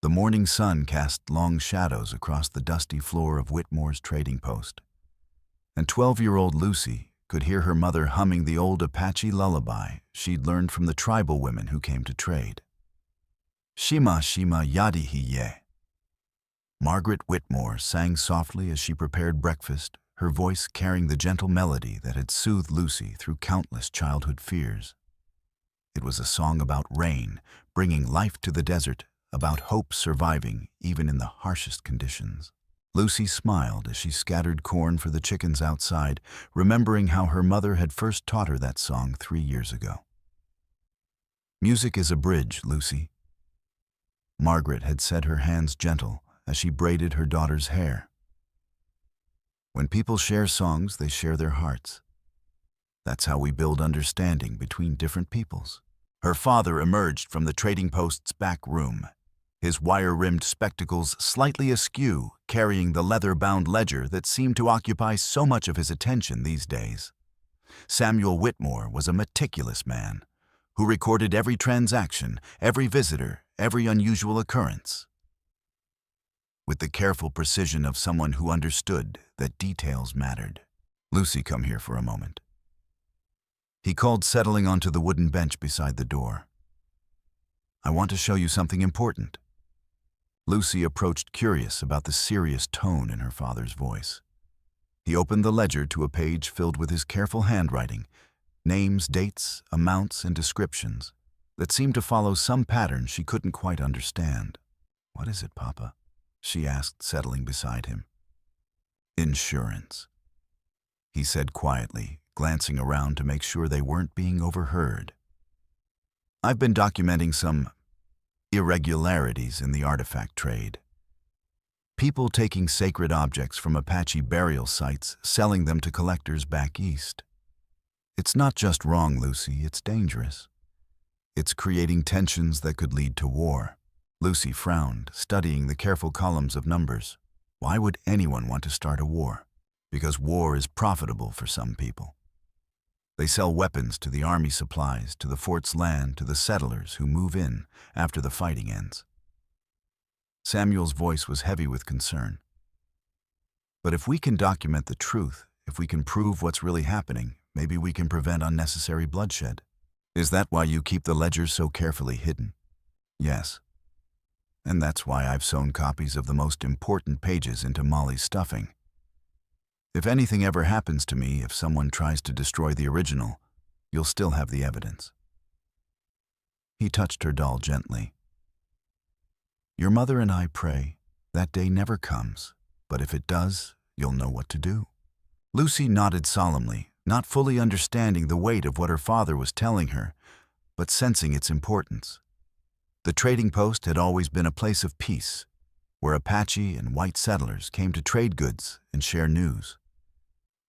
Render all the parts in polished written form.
The morning sun cast long shadows across the dusty floor of Whitmore's trading post, and 12-year-old Lucy could hear her mother humming the old Apache lullaby she'd learned from the tribal women who came to trade. Shima Shima Yadi Hiye. Margaret Whitmore sang softly as she prepared breakfast, her voice carrying the gentle melody that had soothed Lucy through countless childhood fears. It was a song about rain, bringing life to the desert, about hope surviving even in the harshest conditions. Lucy smiled as she scattered corn for the chickens outside, remembering how her mother had first taught her that song 3 years ago. Music is a bridge, Lucy. Margaret had said, her hands gentle as she braided her daughter's hair. When people share songs, they share their hearts. That's how we build understanding between different peoples. Her father emerged from the trading post's back room, his wire-rimmed spectacles slightly askew, carrying the leather-bound ledger that seemed to occupy so much of his attention these days. Samuel Whitmore was a meticulous man who recorded every transaction, every visitor, every unusual occurrence, with the careful precision of someone who understood that details mattered. "Lucy, come here for a moment," he called, settling onto the wooden bench beside the door. "I want to show you something important." Lucy approached, curious about the serious tone in her father's voice. He opened the ledger to a page filled with his careful handwriting, names, dates, amounts, and descriptions that seemed to follow some pattern she couldn't quite understand. "What is it, Papa?" she asked, settling beside him. "Insurance," he said quietly, glancing around to make sure they weren't being overheard. "I've been documenting some irregularities in the artifact trade. People taking sacred objects from Apache burial sites, selling them to collectors back east. It's not just wrong, Lucy, it's dangerous. It's creating tensions that could lead to war." Lucy frowned, studying the careful columns of numbers. Why would anyone want to start a war? Because war is profitable for some people. They sell weapons to the army supplies, to the fort's land, to the settlers who move in after the fighting ends. Samuel's voice was heavy with concern. "But if we can document the truth, if we can prove what's really happening, maybe we can prevent unnecessary bloodshed." "Is that why you keep the ledger so carefully hidden?" "Yes. And that's why I've sewn copies of the most important pages into Molly's stuffing. If anything ever happens to me, if someone tries to destroy the original, you'll still have the evidence." He touched her doll gently. "Your mother and I pray that day never comes, but if it does, you'll know what to do." Lucy nodded solemnly, not fully understanding the weight of what her father was telling her, but sensing its importance. The trading post had always been a place of peace, where Apache and white settlers came to trade goods and share news.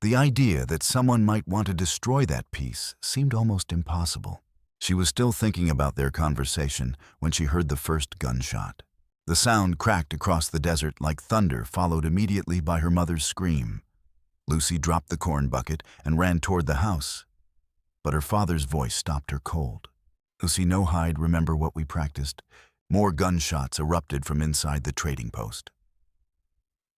The idea that someone might want to destroy that peace seemed almost impossible. She was still thinking about their conversation when she heard the first gunshot. The sound cracked across the desert like thunder, followed immediately by her mother's scream. Lucy dropped the corn bucket and ran toward the house, but her father's voice stopped her cold. "Lucy, no hide, remember what we practiced." More gunshots erupted from inside the trading post.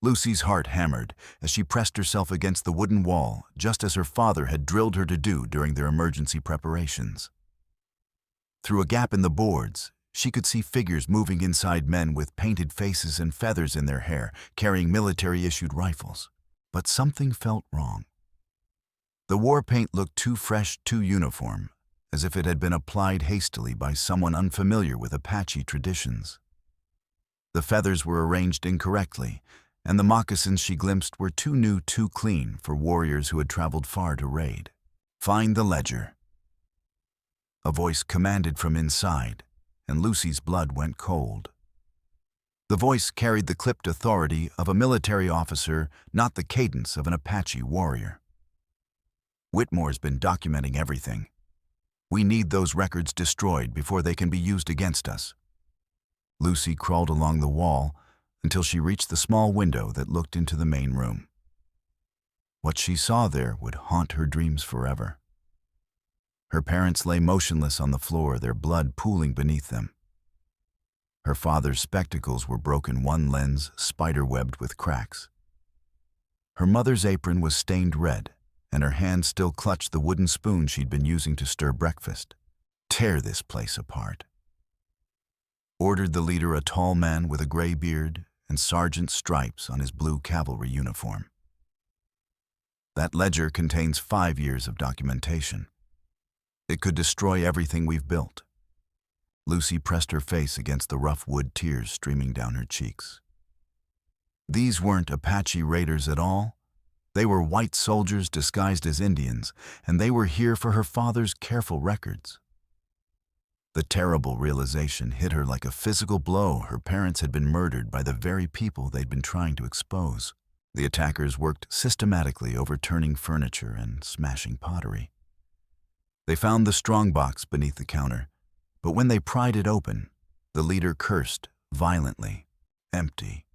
Lucy's heart hammered as she pressed herself against the wooden wall, just as her father had drilled her to do during their emergency preparations. Through a gap in the boards, she could see figures moving inside, men with painted faces and feathers in their hair, carrying military-issued rifles. But something felt wrong. The war paint looked too fresh, too uniform, as if it had been applied hastily by someone unfamiliar with Apache traditions. The feathers were arranged incorrectly, and the moccasins she glimpsed were too new, too clean for warriors who had traveled far to raid. "Find the ledger," a voice commanded from inside, and Lucy's blood went cold. The voice carried the clipped authority of a military officer, not the cadence of an Apache warrior. "Whitmore's been documenting everything. We need those records destroyed before they can be used against us." Lucy crawled along the wall until she reached the small window that looked into the main room. What she saw there would haunt her dreams forever. Her parents lay motionless on the floor, their blood pooling beneath them. Her father's spectacles were broken, one lens spider-webbed with cracks. Her mother's apron was stained red, and her hand still clutched the wooden spoon she'd been using to stir breakfast. "Tear this place apart," ordered the leader, a tall man with a gray beard and sergeant stripes on his blue cavalry uniform. "That ledger contains 5 years of documentation. It could destroy everything we've built." Lucy pressed her face against the rough wood, tears streaming down her cheeks. These weren't Apache raiders at all. They were white soldiers disguised as Indians, and they were here for her father's careful records. The terrible realization hit her like a physical blow. Her parents had been murdered by the very people they'd been trying to expose. The attackers worked systematically, overturning furniture and smashing pottery. They found the strongbox beneath the counter, but when they pried it open, the leader cursed violently. "Empty.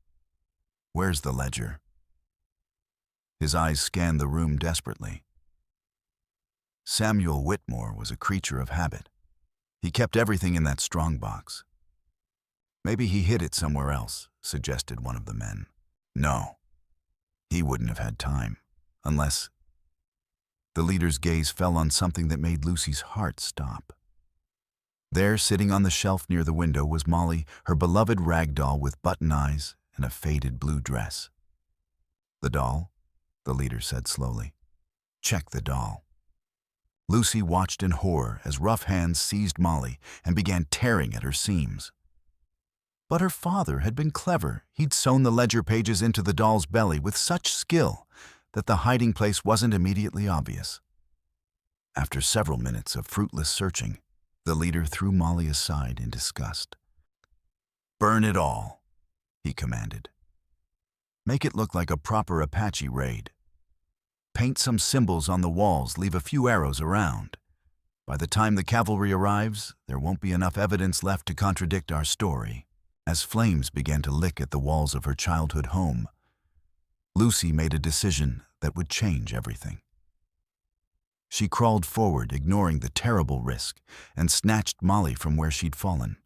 Where's the ledger?" His eyes scanned the room desperately. Samuel Whitmore was a creature of habit. He kept everything in that strongbox. "Maybe he hid it somewhere else," suggested one of the men. "No. He wouldn't have had time. Unless—" The leader's gaze fell on something that made Lucy's heart stop. There, sitting on the shelf near the window, was Molly, her beloved rag doll with button eyes and a faded blue dress. "The doll?" the leader said slowly. "Check the doll." Lucy watched in horror as rough hands seized Molly and began tearing at her seams. But her father had been clever. He'd sewn the ledger pages into the doll's belly with such skill that the hiding place wasn't immediately obvious. After several minutes of fruitless searching, the leader threw Molly aside in disgust. "Burn it all," he commanded. "Make it look like a proper Apache raid. Paint some symbols on the walls, leave a few arrows around. By the time the cavalry arrives, there won't be enough evidence left to contradict our story." As flames began to lick at the walls of her childhood home, Lucy made a decision that would change everything. She crawled forward, ignoring the terrible risk, and snatched Molly from where she'd fallen.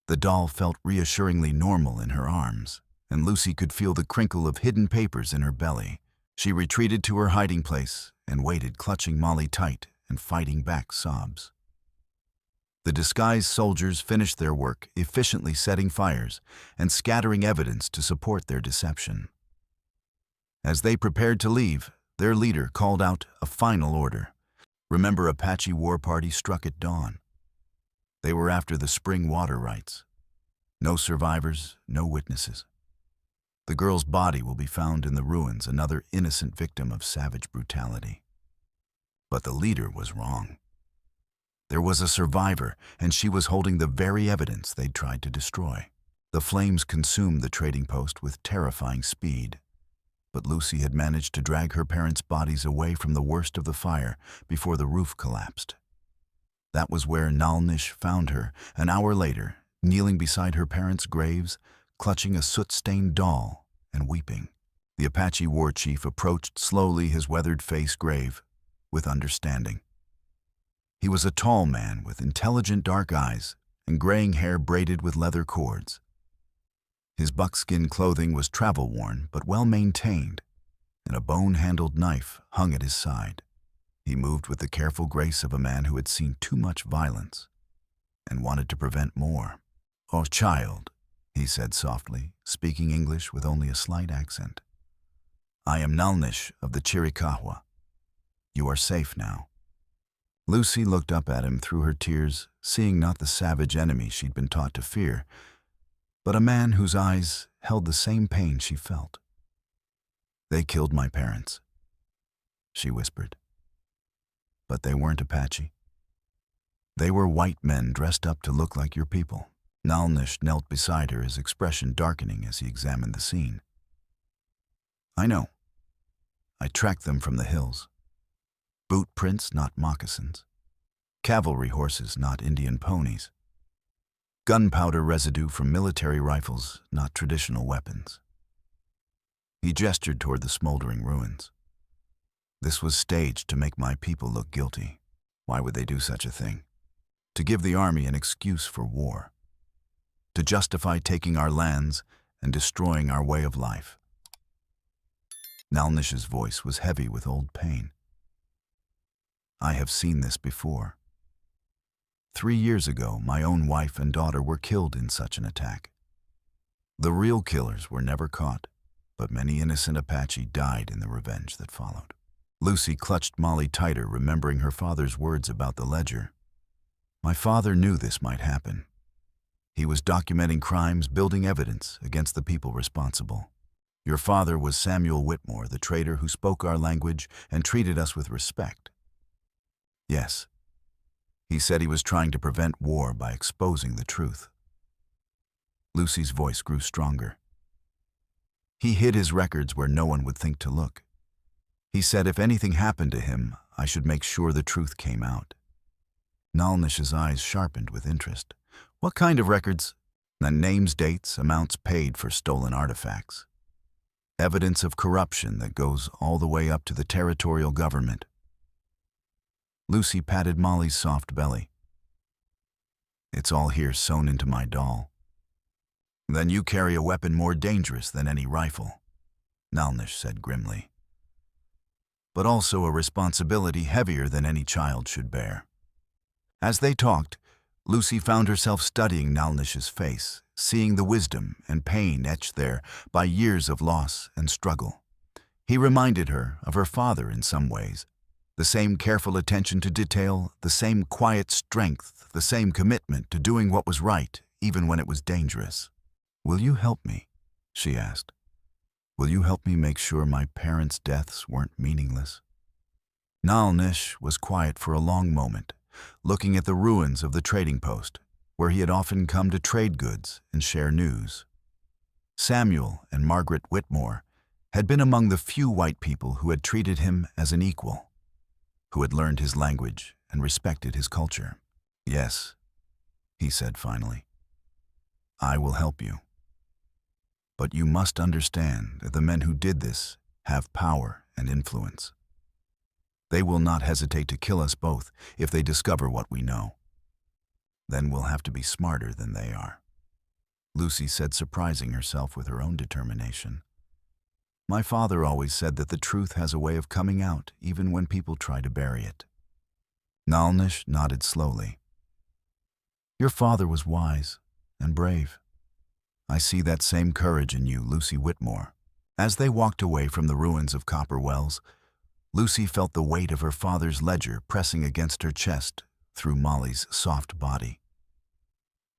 The doll felt reassuringly normal in her arms, and Lucy could feel the crinkle of hidden papers in her belly. She retreated to her hiding place and waited, clutching Molly tight and fighting back sobs. The disguised soldiers finished their work, efficiently setting fires and scattering evidence to support their deception. As they prepared to leave, their leader called out a final order. Remember, Apache war party struck at dawn. They were after the spring water rights. No survivors, no witnesses. The girl's body will be found in the ruins, another innocent victim of savage brutality. But the leader was wrong. There was a survivor, and she was holding the very evidence they'd tried to destroy. The flames consumed the trading post with terrifying speed, but Lucy had managed to drag her parents' bodies away from the worst of the fire before the roof collapsed. That was where Naalnish found her, an hour later, kneeling beside her parents' graves, clutching a soot-stained doll and weeping. The Apache war chief approached slowly, his weathered face grave with understanding. He was a tall man with intelligent dark eyes and graying hair braided with leather cords. His buckskin clothing was travel-worn but well-maintained, and a bone-handled knife hung at his side. He moved with the careful grace of a man who had seen too much violence and wanted to prevent more. "Oh, child," he said softly, speaking English with only a slight accent. "I am Naalnish of the Chiricahua. You are safe now." Lucy looked up at him through her tears, seeing not the savage enemy she'd been taught to fear, but a man whose eyes held the same pain she felt. "They killed my parents," she whispered. "But they weren't Apache. They were white men dressed up to look like your people." Naalnish knelt beside her, his expression darkening as he examined the scene. "I know. I tracked them from the hills. Boot prints, not moccasins. Cavalry horses, not Indian ponies. Gunpowder residue from military rifles, not traditional weapons." He gestured toward the smoldering ruins. "This was staged to make my people look guilty. Why would they do such a thing? To give the army an excuse for war. to justify taking our lands and destroying our way of life. Naalnish's voice was heavy with old pain. I have seen this before. 3 years ago, my own wife and daughter were killed in such an attack. The real killers were never caught, but many innocent Apache died in the revenge that followed. Lucy clutched Molly tighter, remembering her father's words about the ledger. My father knew this might happen. He was documenting crimes, building evidence against the people responsible. Your father was Samuel Whitmore, the trader who spoke our language and treated us with respect. Yes, he said he was trying to prevent war by exposing the truth. Lucy's voice grew stronger. He hid his records where no one would think to look. He said if anything happened to him, I should make sure the truth came out. Naalnish's eyes sharpened with interest. What kind of records? The names, dates, amounts paid for stolen artifacts. Evidence of corruption that goes all the way up to the territorial government. Lucy patted Molly's soft belly. It's all here sewn into my doll. Then you carry a weapon more dangerous than any rifle, Naalnish said grimly. But also a responsibility heavier than any child should bear. As they talked, Lucy found herself studying Naalnish's face, seeing the wisdom and pain etched there by years of loss and struggle. He reminded her of her father in some ways. The same careful attention to detail, the same quiet strength, the same commitment to doing what was right, even when it was dangerous. Will you help me? She asked. Will you help me make sure my parents' deaths weren't meaningless? Naalnish was quiet for a long moment, looking at the ruins of the trading post, where he had often come to trade goods and share news. Samuel and Margaret Whitmore had been among the few white people who had treated him as an equal, who had learned his language and respected his culture. Yes, he said finally. I will help you. But you must understand that the men who did this have power and influence. They will not hesitate to kill us both if they discover what we know. Then we'll have to be smarter than they are. Lucy said, surprising herself with her own determination. My father always said that the truth has a way of coming out even when people try to bury it. Naalnish nodded slowly. Your father was wise and brave. I see that same courage in you, Lucy Whitmore. As they walked away from the ruins of Copper Wells, Lucy felt the weight of her father's ledger pressing against her chest through Molly's soft body.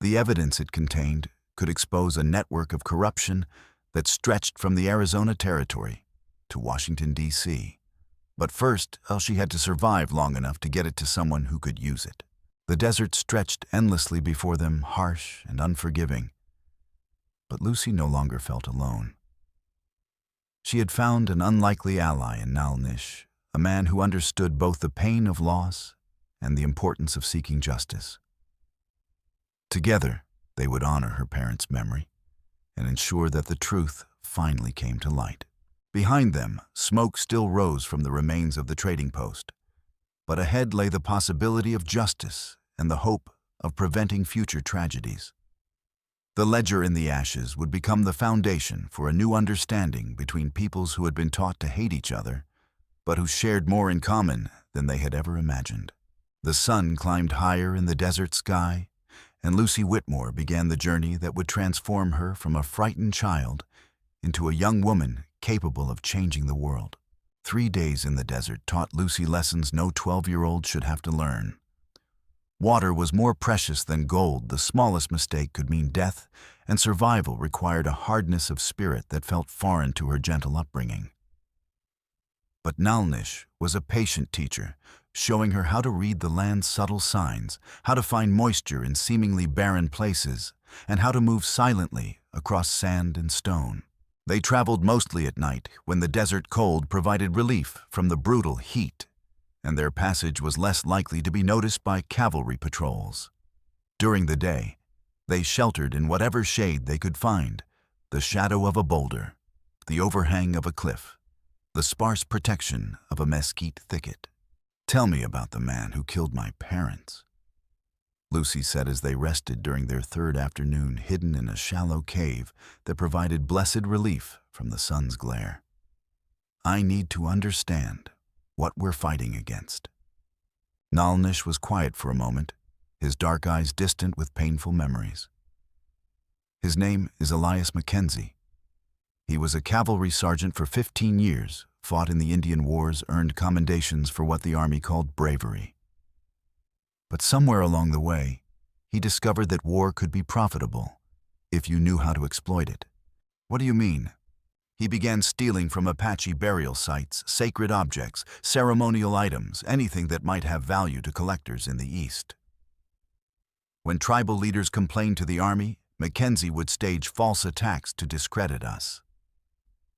The evidence it contained could expose a network of corruption that stretched from the Arizona Territory to Washington, D.C. But first, she had to survive long enough to get it to someone who could use it. The desert stretched endlessly before them, harsh and unforgiving. But Lucy no longer felt alone. She had found an unlikely ally in Naalnish, a man who understood both the pain of loss and the importance of seeking justice. Together, they would honor her parents' memory and ensure that the truth finally came to light. Behind them, smoke still rose from the remains of the trading post, but ahead lay the possibility of justice and the hope of preventing future tragedies. The ledger in the ashes would become the foundation for a new understanding between peoples who had been taught to hate each other, but who shared more in common than they had ever imagined. The sun climbed higher in the desert sky, and Lucy Whitmore began the journey that would transform her from a frightened child into a young woman capable of changing the world. 3 days in the desert taught Lucy lessons no 12-year-old should have to learn. Water was more precious than gold. The smallest mistake could mean death, and survival required a hardness of spirit that felt foreign to her gentle upbringing. But Naalnish was a patient teacher, showing her how to read the land's subtle signs, how to find moisture in seemingly barren places, and how to move silently across sand and stone. They traveled mostly at night, when the desert cold provided relief from the brutal heat, and their passage was less likely to be noticed by cavalry patrols. During the day, they sheltered in whatever shade they could find, the shadow of a boulder, the overhang of a cliff, the sparse protection of a mesquite thicket. Tell me about the man who killed my parents. Lucy said as they rested during their third afternoon hidden in a shallow cave that provided blessed relief from the sun's glare. I need to understand what we're fighting against. Naalnish was quiet for a moment, his dark eyes distant with painful memories. His name is Elias Mackenzie. He was a cavalry sergeant for 15 years, fought in the Indian Wars, earned commendations for what the Army called bravery. But somewhere along the way, he discovered that war could be profitable if you knew how to exploit it. What do you mean? He began stealing from Apache burial sites, sacred objects, ceremonial items, anything that might have value to collectors in the East. When tribal leaders complained to the Army, Mackenzie would stage false attacks to discredit us.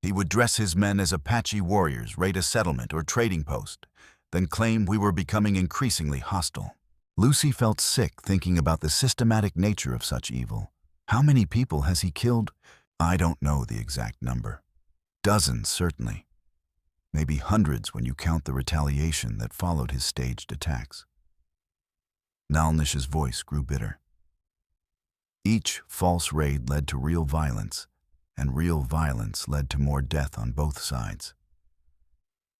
He would dress his men as Apache warriors, raid a settlement or trading post, then claim we were becoming increasingly hostile. Lucy felt sick thinking about the systematic nature of such evil. How many people has he killed? I don't know the exact number. Dozens, certainly. Maybe hundreds when you count the retaliation that followed his staged attacks. Naalnish's voice grew bitter. Each false raid led to real violence, and real violence led to more death on both sides.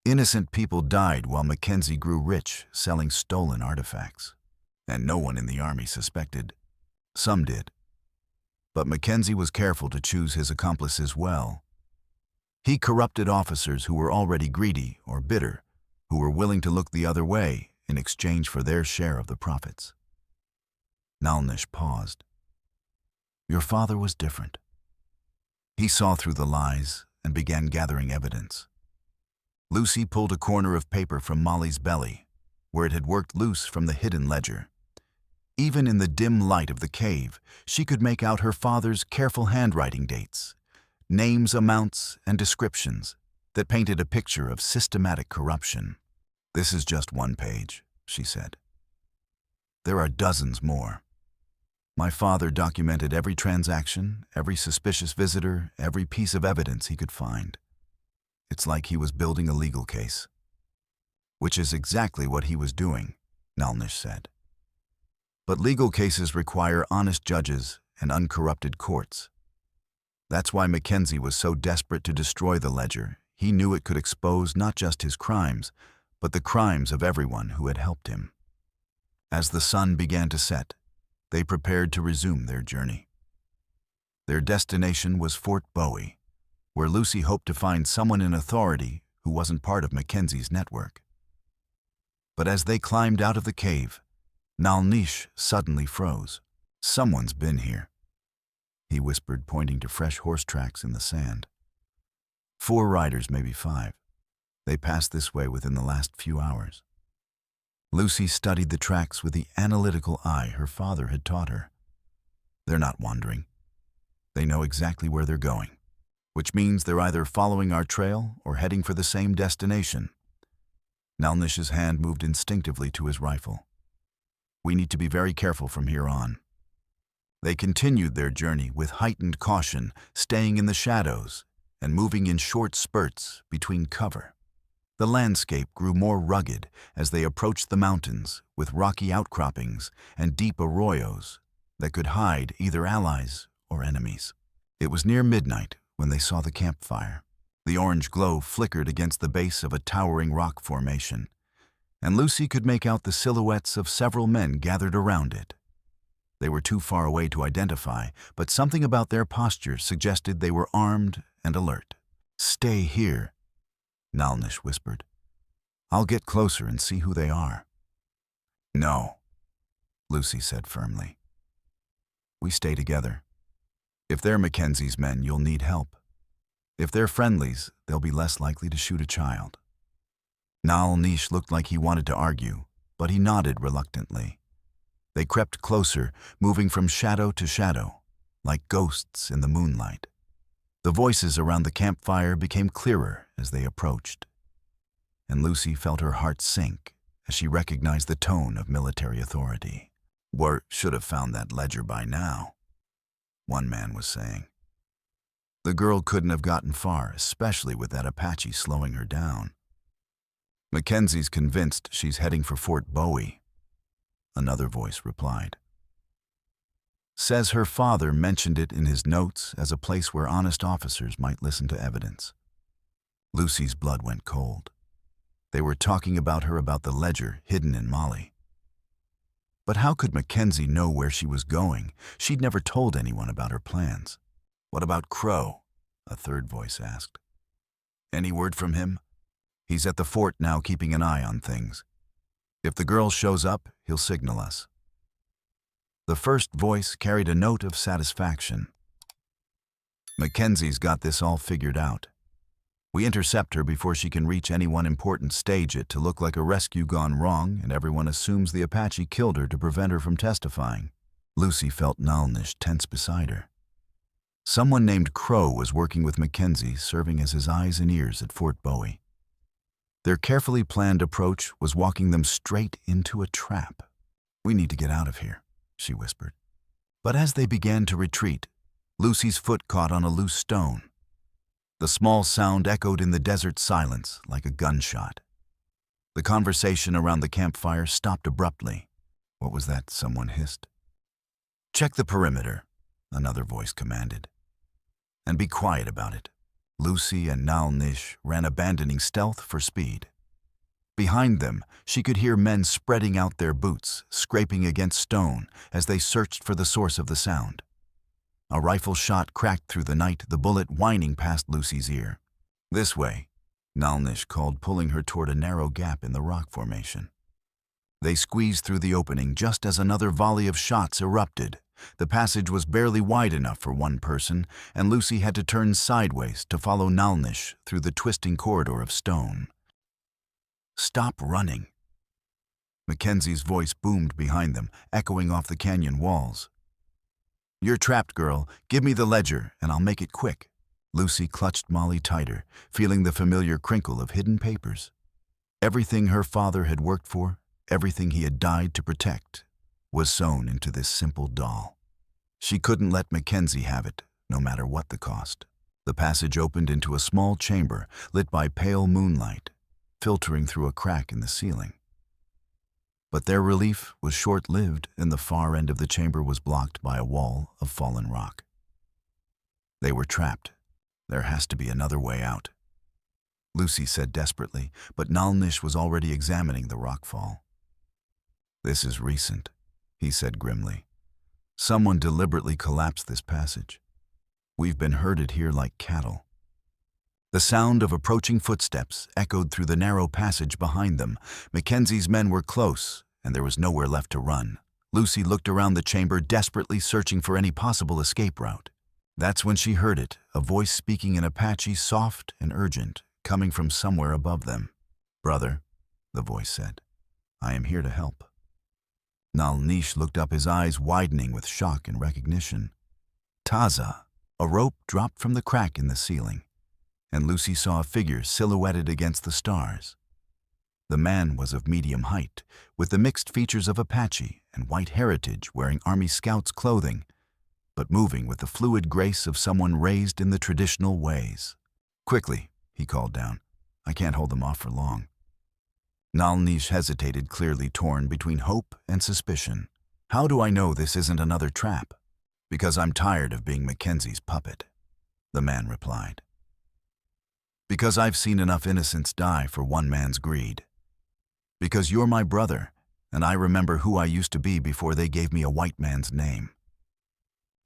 Innocent people died while Mackenzie grew rich selling stolen artifacts. And no one in the Army suspected. Some did. But Mackenzie was careful to choose his accomplices well. He corrupted officers who were already greedy or bitter, who were willing to look the other way in exchange for their share of the profits. Naalnish paused. Your father was different. He saw through the lies and began gathering evidence. Lucy pulled a corner of paper from Molly's belly, where it had worked loose from the hidden ledger. Even in the dim light of the cave, she could make out her father's careful handwriting dates, names, amounts, and descriptions that painted a picture of systematic corruption. This is just one page, she said. There are dozens more. My father documented every transaction, every suspicious visitor, every piece of evidence he could find. It's like he was building a legal case. Which is exactly what he was doing, Naalnish said. But legal cases require honest judges and uncorrupted courts. That's why Mackenzie was so desperate to destroy the ledger. He knew it could expose not just his crimes, but the crimes of everyone who had helped him. As the sun began to set, they prepared to resume their journey. Their destination was Fort Bowie, where Lucy hoped to find someone in authority who wasn't part of Mackenzie's network. But as they climbed out of the cave, Naalnish suddenly froze. Someone's been here, he whispered, pointing to fresh horse tracks in the sand. 4 riders, maybe 5. They passed this way within the last few hours. Lucy studied the tracks with the analytical eye her father had taught her. They're not wandering. They know exactly where they're going, which means they're either following our trail or heading for the same destination. Naalnish's hand moved instinctively to his rifle. We need to be very careful from here on. They continued their journey with heightened caution, staying in the shadows and moving in short spurts between cover. The landscape grew more rugged as they approached the mountains, with rocky outcroppings and deep arroyos that could hide either allies or enemies. It was near midnight when they saw the campfire. The orange glow flickered against the base of a towering rock formation, and Lucy could make out the silhouettes of several men gathered around it. They were too far away to identify, but something about their posture suggested they were armed and alert. Stay here, Naalnish whispered. I'll get closer and see who they are. No, Lucy said firmly. We stay together. If they're Mackenzie's men, you'll need help. If they're friendlies, they'll be less likely to shoot a child. Naalnish looked like he wanted to argue, but he nodded reluctantly. They crept closer, moving from shadow to shadow, like ghosts in the moonlight. The voices around the campfire became clearer as they approached, and Lucy felt her heart sink as she recognized the tone of military authority. "We should have found that ledger by now," one man was saying. The girl couldn't have gotten far, especially with that Apache slowing her down. Mackenzie's convinced she's heading for Fort Bowie. another voice replied. Says her father mentioned it in his notes as a place where honest officers might listen to evidence. Lucy's blood went cold. They were talking about her about the ledger hidden in Molly. But how could Mackenzie know where she was going? She'd never told anyone about her plans. What about Crow? A third voice asked. Any word from him? He's at the fort now keeping an eye on things. If the girl shows up, he'll signal us. The first voice carried a note of satisfaction. Mackenzie's got this all figured out. We intercept her before she can reach anyone important, stage it to look like a rescue gone wrong, and everyone assumes the Apache killed her to prevent her from testifying. Lucy felt Naalnish tense beside her. Someone named Crow was working with Mackenzie, serving as his eyes and ears at Fort Bowie. Their carefully planned approach was walking them straight into a trap. We need to get out of here, she whispered. But as they began to retreat, Lucy's foot caught on a loose stone. The small sound echoed in the desert silence like a gunshot. The conversation around the campfire stopped abruptly. What was that? Someone hissed. Check the perimeter, another voice commanded. And be quiet about it. Lucy and Naalnish ran, abandoning stealth for speed. Behind them, she could hear men spreading out their boots, scraping against stone as they searched for the source of the sound. A rifle shot cracked through the night, the bullet whining past Lucy's ear. This way, Naalnish called, pulling her toward a narrow gap in the rock formation. They squeezed through the opening just as another volley of shots erupted. The passage was barely wide enough for one person, and Lucy had to turn sideways to follow Naalnish through the twisting corridor of stone. Stop running. Mackenzie's voice boomed behind them, echoing off the canyon walls. You're trapped, girl. Give me the ledger, and I'll make it quick. Lucy clutched Molly tighter, feeling the familiar crinkle of hidden papers. Everything her father had worked for, everything he had died to protect, was sewn into this simple doll. She couldn't let Mackenzie have it, no matter what the cost. The passage opened into a small chamber lit by pale moonlight, filtering through a crack in the ceiling. But their relief was short-lived, and the far end of the chamber was blocked by a wall of fallen rock. They were trapped. There has to be another way out, Lucy said desperately, but Naalnish was already examining the rockfall. This is recent, he said grimly. Someone deliberately collapsed this passage. We've been herded here like cattle. The sound of approaching footsteps echoed through the narrow passage behind them. Mackenzie's men were close, and there was nowhere left to run. Lucy looked around the chamber, desperately searching for any possible escape route. That's when she heard it, a voice speaking in Apache, soft and urgent, coming from somewhere above them. Brother, the voice said, I am here to help. Naalnish looked up, his eyes widening with shock and recognition. Taza, a rope dropped from the crack in the ceiling, and Lucy saw a figure silhouetted against the stars. The man was of medium height, with the mixed features of Apache and white heritage, wearing Army Scouts clothing, but moving with the fluid grace of someone raised in the traditional ways. Quickly, he called down. I can't hold them off for long. Naalnish hesitated, clearly torn between hope and suspicion. How do I know this isn't another trap? Because I'm tired of being Mackenzie's puppet, the man replied. Because I've seen enough innocents die for one man's greed. Because you're my brother, and I remember who I used to be before they gave me a white man's name.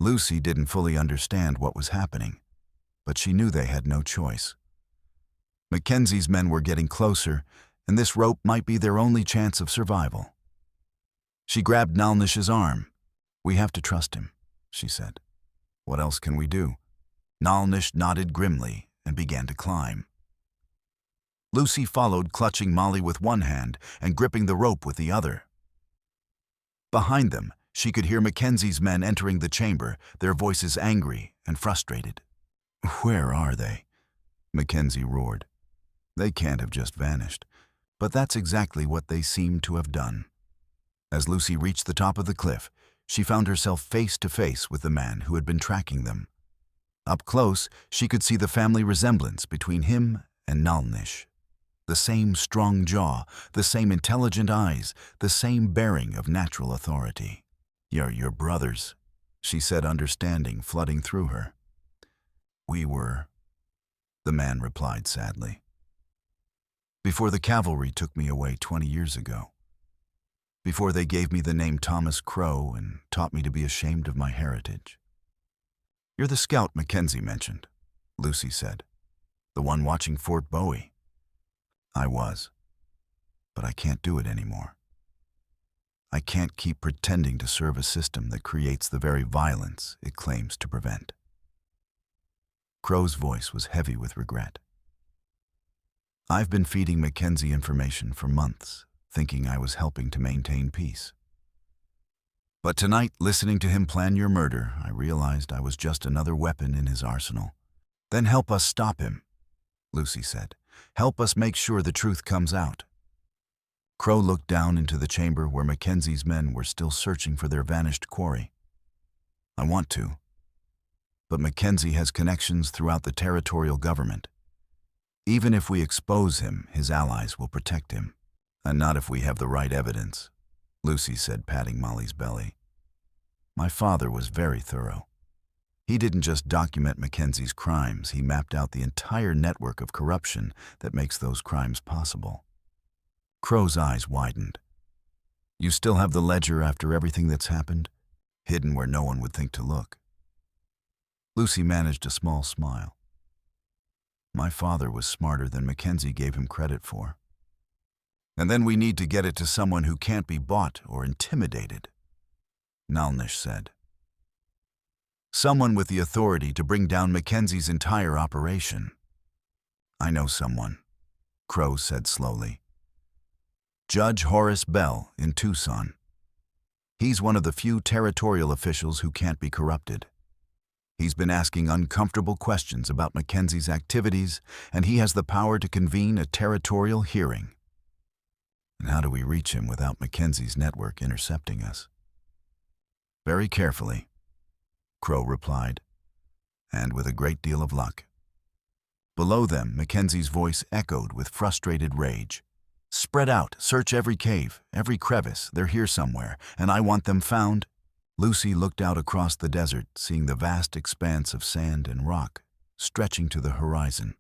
Lucy didn't fully understand what was happening, but she knew they had no choice. Mackenzie's men were getting closer, and this rope might be their only chance of survival. She grabbed Naalnish's arm. We have to trust him, she said. What else can we do? Naalnish nodded grimly and began to climb. Lucy followed, clutching Molly with one hand and gripping the rope with the other. Behind them, she could hear Mackenzie's men entering the chamber, their voices angry and frustrated. Where are they? Mackenzie roared. They can't have just vanished, but that's exactly what they seemed to have done. As Lucy reached the top of the cliff, she found herself face to face with the man who had been tracking them. Up close, she could see the family resemblance between him and Naalnish. The same strong jaw, the same intelligent eyes, the same bearing of natural authority. "You're your brothers," she said, understanding flooding through her. "We were," the man replied sadly. "Before the cavalry took me away 20 years ago. Before they gave me the name Thomas Crow and taught me to be ashamed of my heritage." "You're the scout Mackenzie mentioned," Lucy said. "The one watching Fort Bowie." "I was. But I can't do it anymore. I can't keep pretending to serve a system that creates the very violence it claims to prevent." Crow's voice was heavy with regret. "I've been feeding Mackenzie information for months, thinking I was helping to maintain peace. But tonight, listening to him plan your murder, I realized I was just another weapon in his arsenal." "Then help us stop him," Lucy said. "Help us make sure the truth comes out." Crow looked down into the chamber where Mackenzie's men were still searching for their vanished quarry. "I want to. But Mackenzie has connections throughout the territorial government. Even if we expose him, his allies will protect him. And not if we have the right evidence," Lucy said, patting Molly's belly. "My father was very thorough. He didn't just document Mackenzie's crimes, he mapped out the entire network of corruption that makes those crimes possible." Crow's eyes widened. "You still have the ledger after everything that's happened? Hidden where no one would think to look?" Lucy managed a small smile. "My father was smarter than Mackenzie gave him credit for. And then we need to get it to someone who can't be bought or intimidated," Naalnish said. "Someone with the authority to bring down Mackenzie's entire operation." "I know someone," Crow said slowly. "Judge Horace Bell in Tucson. He's one of the few territorial officials who can't be corrupted. He's been asking uncomfortable questions about Mackenzie's activities, and he has the power to convene a territorial hearing." "And how do we reach him without Mackenzie's network intercepting us?" "Very carefully," Crow replied, "and with a great deal of luck." Below them, Mackenzie's voice echoed with frustrated rage. "Spread out, search every cave, every crevice, they're here somewhere, and I want them found." Lucy looked out across the desert, seeing the vast expanse of sand and rock stretching to the horizon.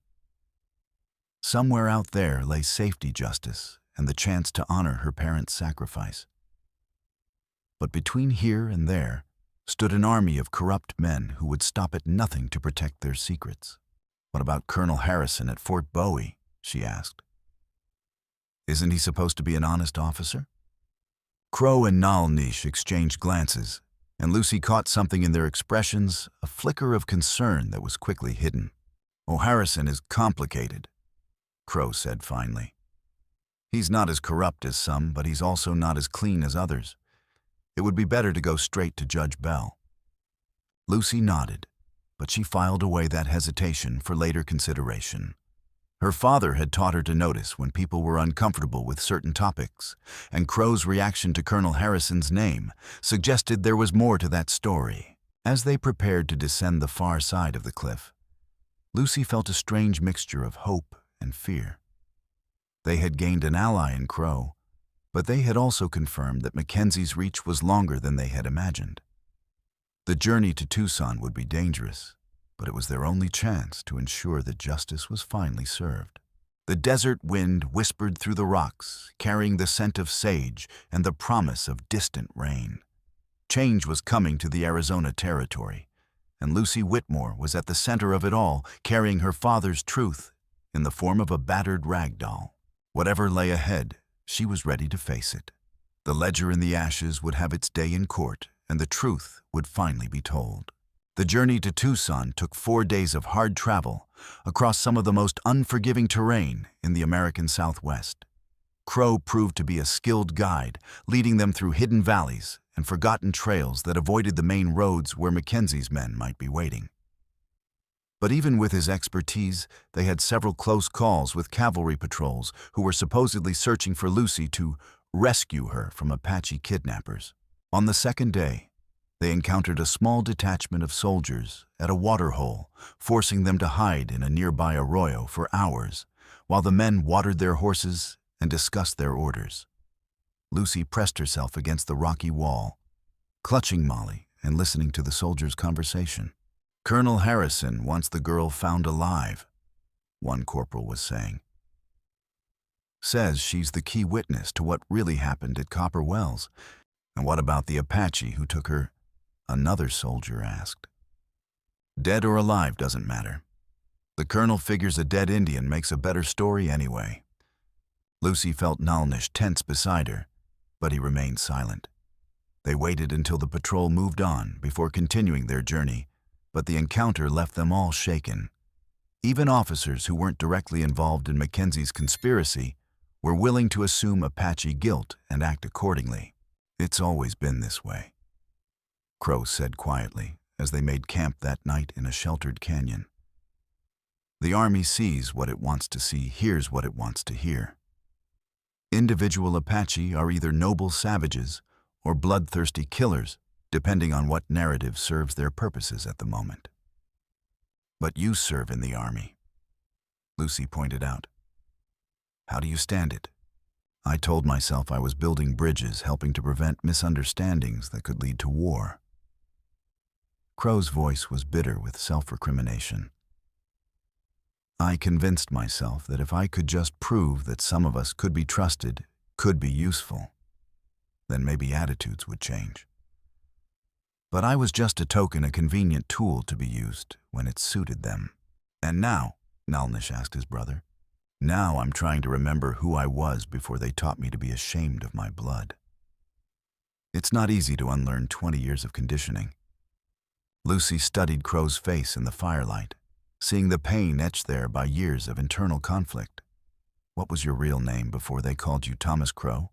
Somewhere out there lay safety justice and the chance to honor her parents' sacrifice. But between here and there stood an army of corrupt men who would stop at nothing to protect their secrets. "What about Colonel Harrison at Fort Bowie?" she asked. "Isn't he supposed to be an honest officer?" Crow and Naalnish exchanged glances, and Lucy caught something in their expressions, a flicker of concern that was quickly hidden. "Oh, Harrison is complicated," Crow said finally. "He's not as corrupt as some, but he's also not as clean as others. It would be better to go straight to Judge Bell." Lucy nodded, but she filed away that hesitation for later consideration. Her father had taught her to notice when people were uncomfortable with certain topics, and Crow's reaction to Colonel Harrison's name suggested there was more to that story. As they prepared to descend the far side of the cliff, Lucy felt a strange mixture of hope and fear. They had gained an ally in Crow, but they had also confirmed that Mackenzie's reach was longer than they had imagined. The journey to Tucson would be dangerous, but it was their only chance to ensure that justice was finally served. The desert wind whispered through the rocks, carrying the scent of sage and the promise of distant rain. Change was coming to the Arizona territory, and Lucy Whitmore was at the center of it all, carrying her father's truth in the form of a battered rag doll. Whatever lay ahead, she was ready to face it. The ledger in the ashes would have its day in court, and the truth would finally be told. The journey to Tucson took 4 days of hard travel across some of the most unforgiving terrain in the American Southwest. Crow proved to be a skilled guide, leading them through hidden valleys and forgotten trails that avoided the main roads where Mackenzie's men might be waiting. But even with his expertise, they had several close calls with cavalry patrols who were supposedly searching for Lucy to rescue her from Apache kidnappers. On the second day, they encountered a small detachment of soldiers at a waterhole, forcing them to hide in a nearby arroyo for hours, while the men watered their horses and discussed their orders. Lucy pressed herself against the rocky wall, clutching Molly and listening to the soldiers' conversation. "Colonel Harrison wants the girl found alive," one corporal was saying. "Says she's the key witness to what really happened at Copper Wells." "And what about the Apache who took her?" another soldier asked. "Dead or alive doesn't matter. The colonel figures a dead Indian makes a better story anyway." Lucy felt Naalnish tense beside her, but he remained silent. They waited until the patrol moved on before continuing their journey, but the encounter left them all shaken. Even officers who weren't directly involved in Mackenzie's conspiracy were willing to assume Apache guilt and act accordingly. "It's always been this way," Crow said quietly as they made camp that night in a sheltered canyon. "The Army sees what it wants to see, hears what it wants to hear. Individual Apache are either noble savages or bloodthirsty killers, depending on what narrative serves their purposes at the moment." "But you serve in the Army," Lucy pointed out. "How do you stand it?" "I told myself I was building bridges, helping to prevent misunderstandings that could lead to war." Crow's voice was bitter with self-recrimination. "I convinced myself that if I could just prove that some of us could be trusted, could be useful, then maybe attitudes would change. But I was just a token, a convenient tool to be used when it suited them." "And now?" Naalnish asked his brother. "Now I'm trying to remember who I was before they taught me to be ashamed of my blood." It's not easy to unlearn 20 years of conditioning. Lucy studied Crow's face in the firelight, seeing the pain etched there by years of internal conflict. "What was your real name before they called you Thomas Crow?"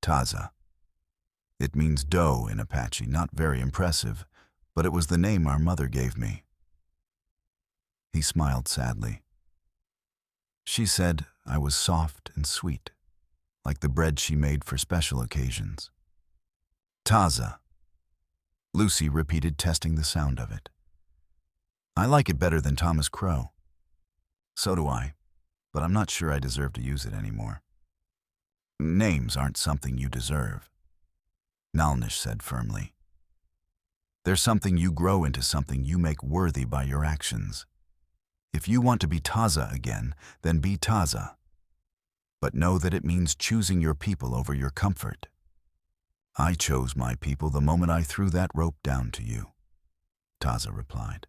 "Taza. It means doe in Apache, not very impressive, but it was the name our mother gave me." He smiled sadly. "She said I was soft and sweet, like the bread she made for special occasions." "Taza," Lucy repeated, testing the sound of it. "I like it better than Thomas Crow." "So do I, but I'm not sure I deserve to use it anymore." "Names aren't something you deserve," Naalnish said firmly. "They're something you grow into, something you make worthy by your actions. If you want to be Taza again, then be Taza. But know that it means choosing your people over your comfort. I chose my people the moment I threw that rope down to you," Taza replied.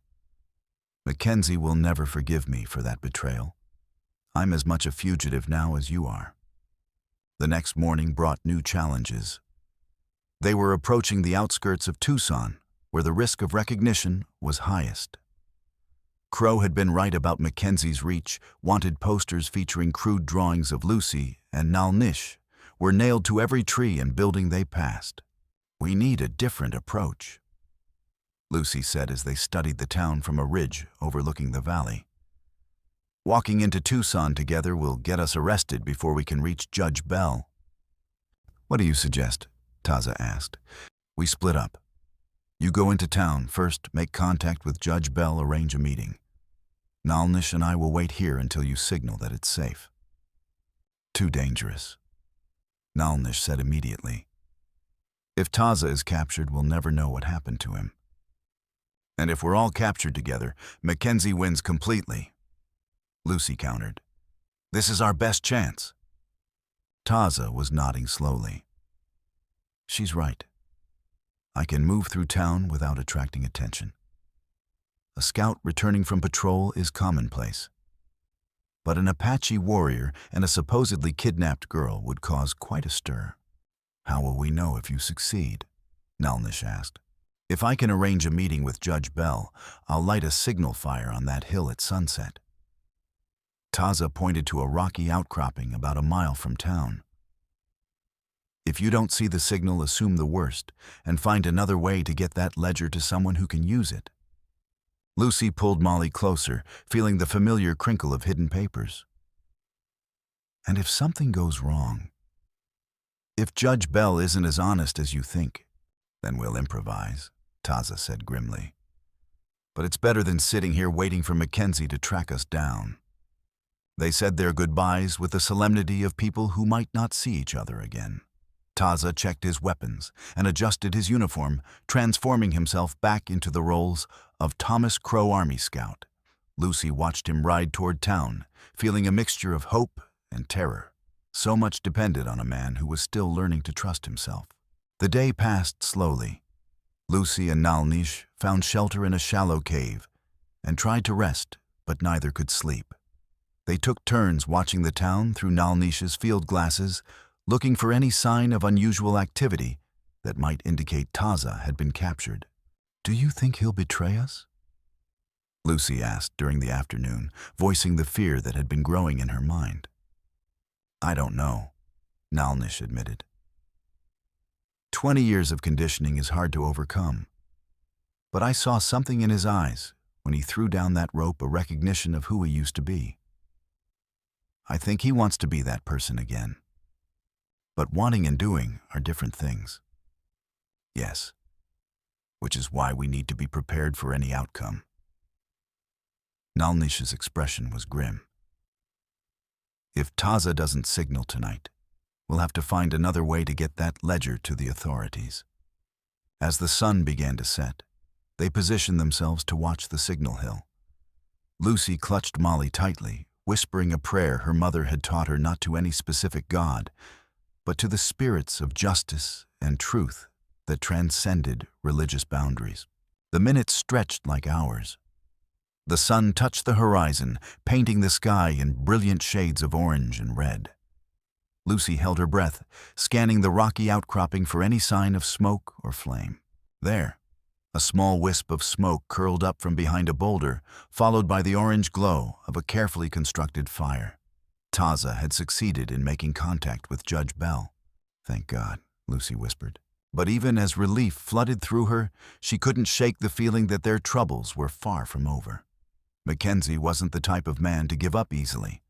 "Mackenzie will never forgive me for that betrayal. I'm as much a fugitive now as you are." The next morning brought new challenges. They were approaching the outskirts of Tucson, where the risk of recognition was highest. Crow had been right about Mackenzie's reach. Wanted posters featuring crude drawings of Lucy and Naalnish were nailed to every tree and building they passed. "We need a different approach," Lucy said as they studied the town from a ridge overlooking the valley. "Walking into Tucson together will get us arrested before we can reach Judge Bell." "What do you suggest?" Taza asked. "We split up. You go into town first, make contact with Judge Bell, arrange a meeting. Naalnish and I will wait here until you signal that it's safe." "Too dangerous," Naalnish said immediately. "If Taza is captured, we'll never know what happened to him. And if we're all captured together, Mackenzie wins completely," Lucy countered. "This is our best chance." Taza was nodding slowly. "She's right. I can move through town without attracting attention. A scout returning from patrol is commonplace. But an Apache warrior and a supposedly kidnapped girl would cause quite a stir." "How will we know if you succeed?" Naalnish asked. "If I can arrange a meeting with Judge Bell, I'll light a signal fire on that hill at sunset." Taza pointed to a rocky outcropping about a mile from town. "If you don't see the signal, assume the worst and find another way to get that ledger to someone who can use it." Lucy pulled Molly closer, feeling the familiar crinkle of hidden papers. "And if something goes wrong? If Judge Bell isn't as honest as you think, then we'll improvise," Taza said grimly. "But it's better than sitting here waiting for Mackenzie to track us down." They said their goodbyes with the solemnity of people who might not see each other again. Taza checked his weapons and adjusted his uniform, transforming himself back into the roles of Thomas Crow Army Scout. Lucy watched him ride toward town, feeling a mixture of hope and terror. So much depended on a man who was still learning to trust himself. The day passed slowly. Lucy and Naalnish found shelter in a shallow cave and tried to rest, but neither could sleep. They took turns watching the town through Naalnish's field glasses, looking for any sign of unusual activity that might indicate Taza had been captured. "Do you think he'll betray us?" Lucy asked during the afternoon, voicing the fear that had been growing in her mind. "I don't know," Naalnish admitted. 20 years of conditioning is hard to overcome. But I saw something in his eyes when he threw down that rope, a recognition of who he used to be. I think he wants to be that person again. But wanting and doing are different things. Yes, which is why we need to be prepared for any outcome. Naalnish's expression was grim. If Taza doesn't signal tonight, we'll have to find another way to get that ledger to the authorities. As the sun began to set, they positioned themselves to watch the signal hill. Lucy clutched Molly tightly, whispering a prayer her mother had taught her, not to any specific god, but to the spirits of justice and truth that transcended religious boundaries. The minutes stretched like hours. The sun touched the horizon, painting the sky in brilliant shades of orange and red. Lucy held her breath, scanning the rocky outcropping for any sign of smoke or flame. There, a small wisp of smoke curled up from behind a boulder, followed by the orange glow of a carefully constructed fire. Taza had succeeded in making contact with Judge Bell. "Thank God," Lucy whispered. But even as relief flooded through her, she couldn't shake the feeling that their troubles were far from over. Mackenzie wasn't the type of man to give up easily,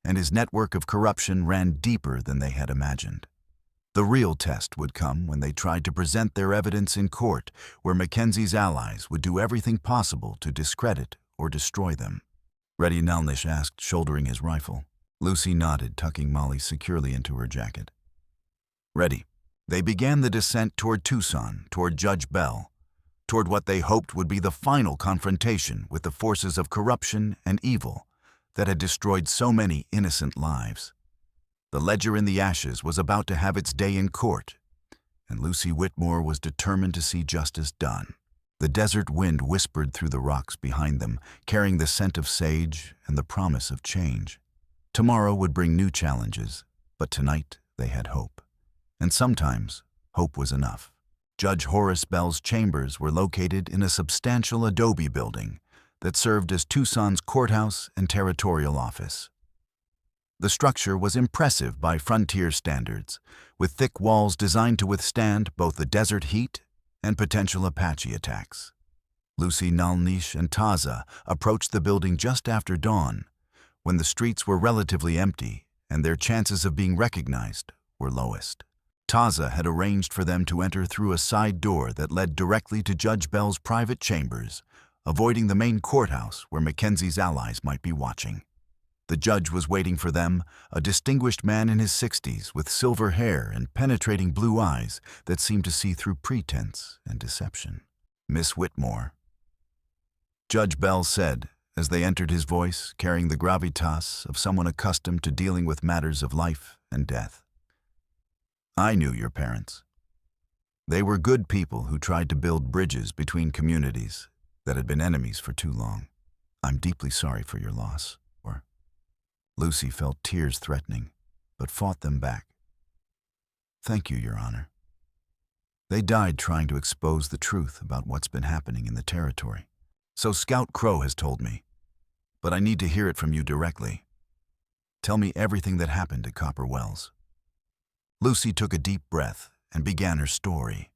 and his network of corruption ran deeper than they had imagined. The real test would come when they tried to present their evidence in court, where Mackenzie's allies would do everything possible to discredit or destroy them. "Ready?" Naalnish asked, shouldering his rifle. Lucy nodded, tucking Molly securely into her jacket. "Ready." They began the descent toward Tucson, toward Judge Bell, toward what they hoped would be the final confrontation with the forces of corruption and evil that had destroyed so many innocent lives. The ledger in the ashes was about to have its day in court, and Lucy Whitmore was determined to see justice done. The desert wind whispered through the rocks behind them, carrying the scent of sage and the promise of change. Tomorrow would bring new challenges, but tonight they had hope. And sometimes, hope was enough. Judge Horace Bell's chambers were located in a substantial adobe building that served as Tucson's courthouse and territorial office. The structure was impressive by frontier standards, with thick walls designed to withstand both the desert heat and potential Apache attacks. Lucy, Naalnish, and Taza approached the building just after dawn, when the streets were relatively empty and their chances of being recognized were lowest. Taza had arranged for them to enter through a side door that led directly to Judge Bell's private chambers, avoiding the main courthouse where Mackenzie's allies might be watching. The judge was waiting for them, a distinguished man in his 60s with silver hair and penetrating blue eyes that seemed to see through pretense and deception. "Miss Whitmore," Judge Bell said as they entered, his voice carrying the gravitas of someone accustomed to dealing with matters of life and death. "I knew your parents. They were good people who tried to build bridges between communities that had been enemies for too long. I'm deeply sorry for your loss." Lucy felt tears threatening, but fought them back. "Thank you, Your Honor. They died trying to expose the truth about what's been happening in the territory. So Scout Crow has told me, but I need to hear it from you directly. Tell me everything that happened at Copper Wells." Lucy took a deep breath and began her story.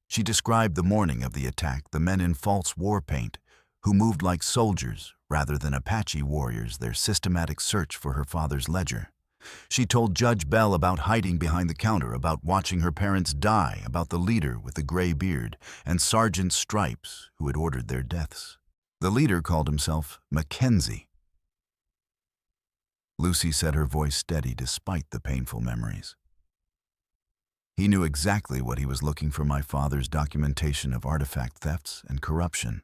She described the morning of the attack, the men in false war paint, who moved like soldiers rather than Apache warriors, their systematic search for her father's ledger. She told Judge Bell about hiding behind the counter, about watching her parents die, about the leader with the gray beard, and Sergeant Stripes, who had ordered their deaths. The leader called himself Mackenzie. Lucy said, her voice steady despite the painful memories. He knew exactly what he was looking for: my father's documentation of artifact thefts and corruption.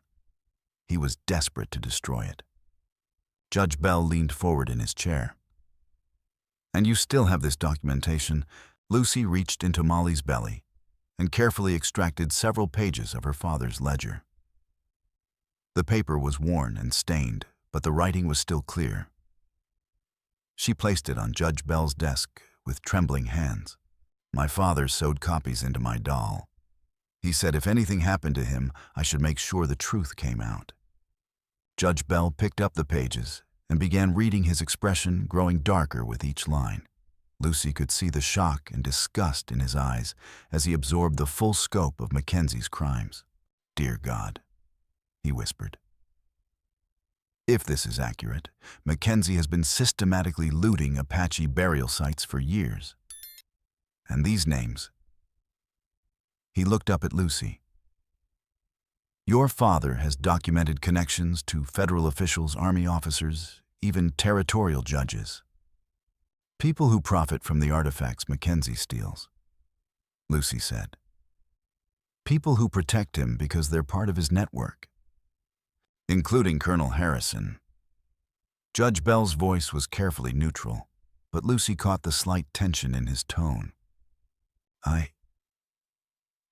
He was desperate to destroy it. Judge Bell leaned forward in his chair. "And you still have this documentation?" Lucy reached into Molly's belly and carefully extracted several pages of her father's ledger. The paper was worn and stained, but the writing was still clear. She placed it on Judge Bell's desk with trembling hands. "My father sewed copies into my doll. He said if anything happened to him, I should make sure the truth came out." Judge Bell picked up the pages and began reading, his expression growing darker with each line. Lucy could see the shock and disgust in his eyes as he absorbed the full scope of Mackenzie's crimes. "Dear God," he whispered. "If this is accurate, Mackenzie has been systematically looting Apache burial sites for years. And these names..." He looked up at Lucy. "Your father has documented connections to federal officials, army officers, even territorial judges. People who profit from the artifacts Mackenzie steals," Lucy said. "People who protect him because they're part of his network, including Colonel Harrison." Judge Bell's voice was carefully neutral, but Lucy caught the slight tension in his tone.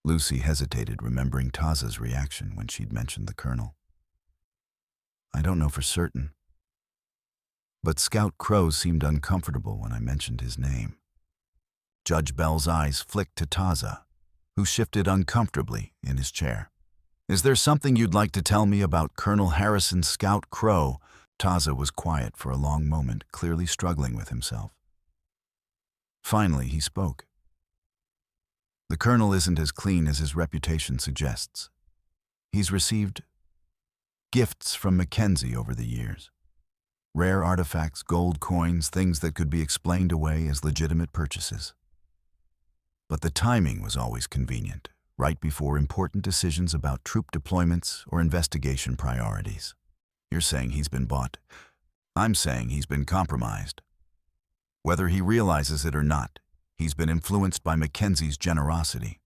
Lucy hesitated, remembering Taza's reaction when she'd mentioned the colonel. "I don't know for certain, but Scout Crow seemed uncomfortable when I mentioned his name." Judge Bell's eyes flicked to Taza, who shifted uncomfortably in his chair. "Is there something you'd like to tell me about Colonel Harrison Scout Crow?" Taza was quiet for a long moment, clearly struggling with himself. Finally, he spoke. "The colonel isn't as clean as his reputation suggests. He's received gifts from Mackenzie over the years. Rare artifacts, gold coins, things that could be explained away as legitimate purchases. But the timing was always convenient, right before important decisions about troop deployments or investigation priorities." "You're saying he's been bought?" "I'm saying he's been compromised. Whether he realizes it or not, he's been influenced by Mackenzie's generosity.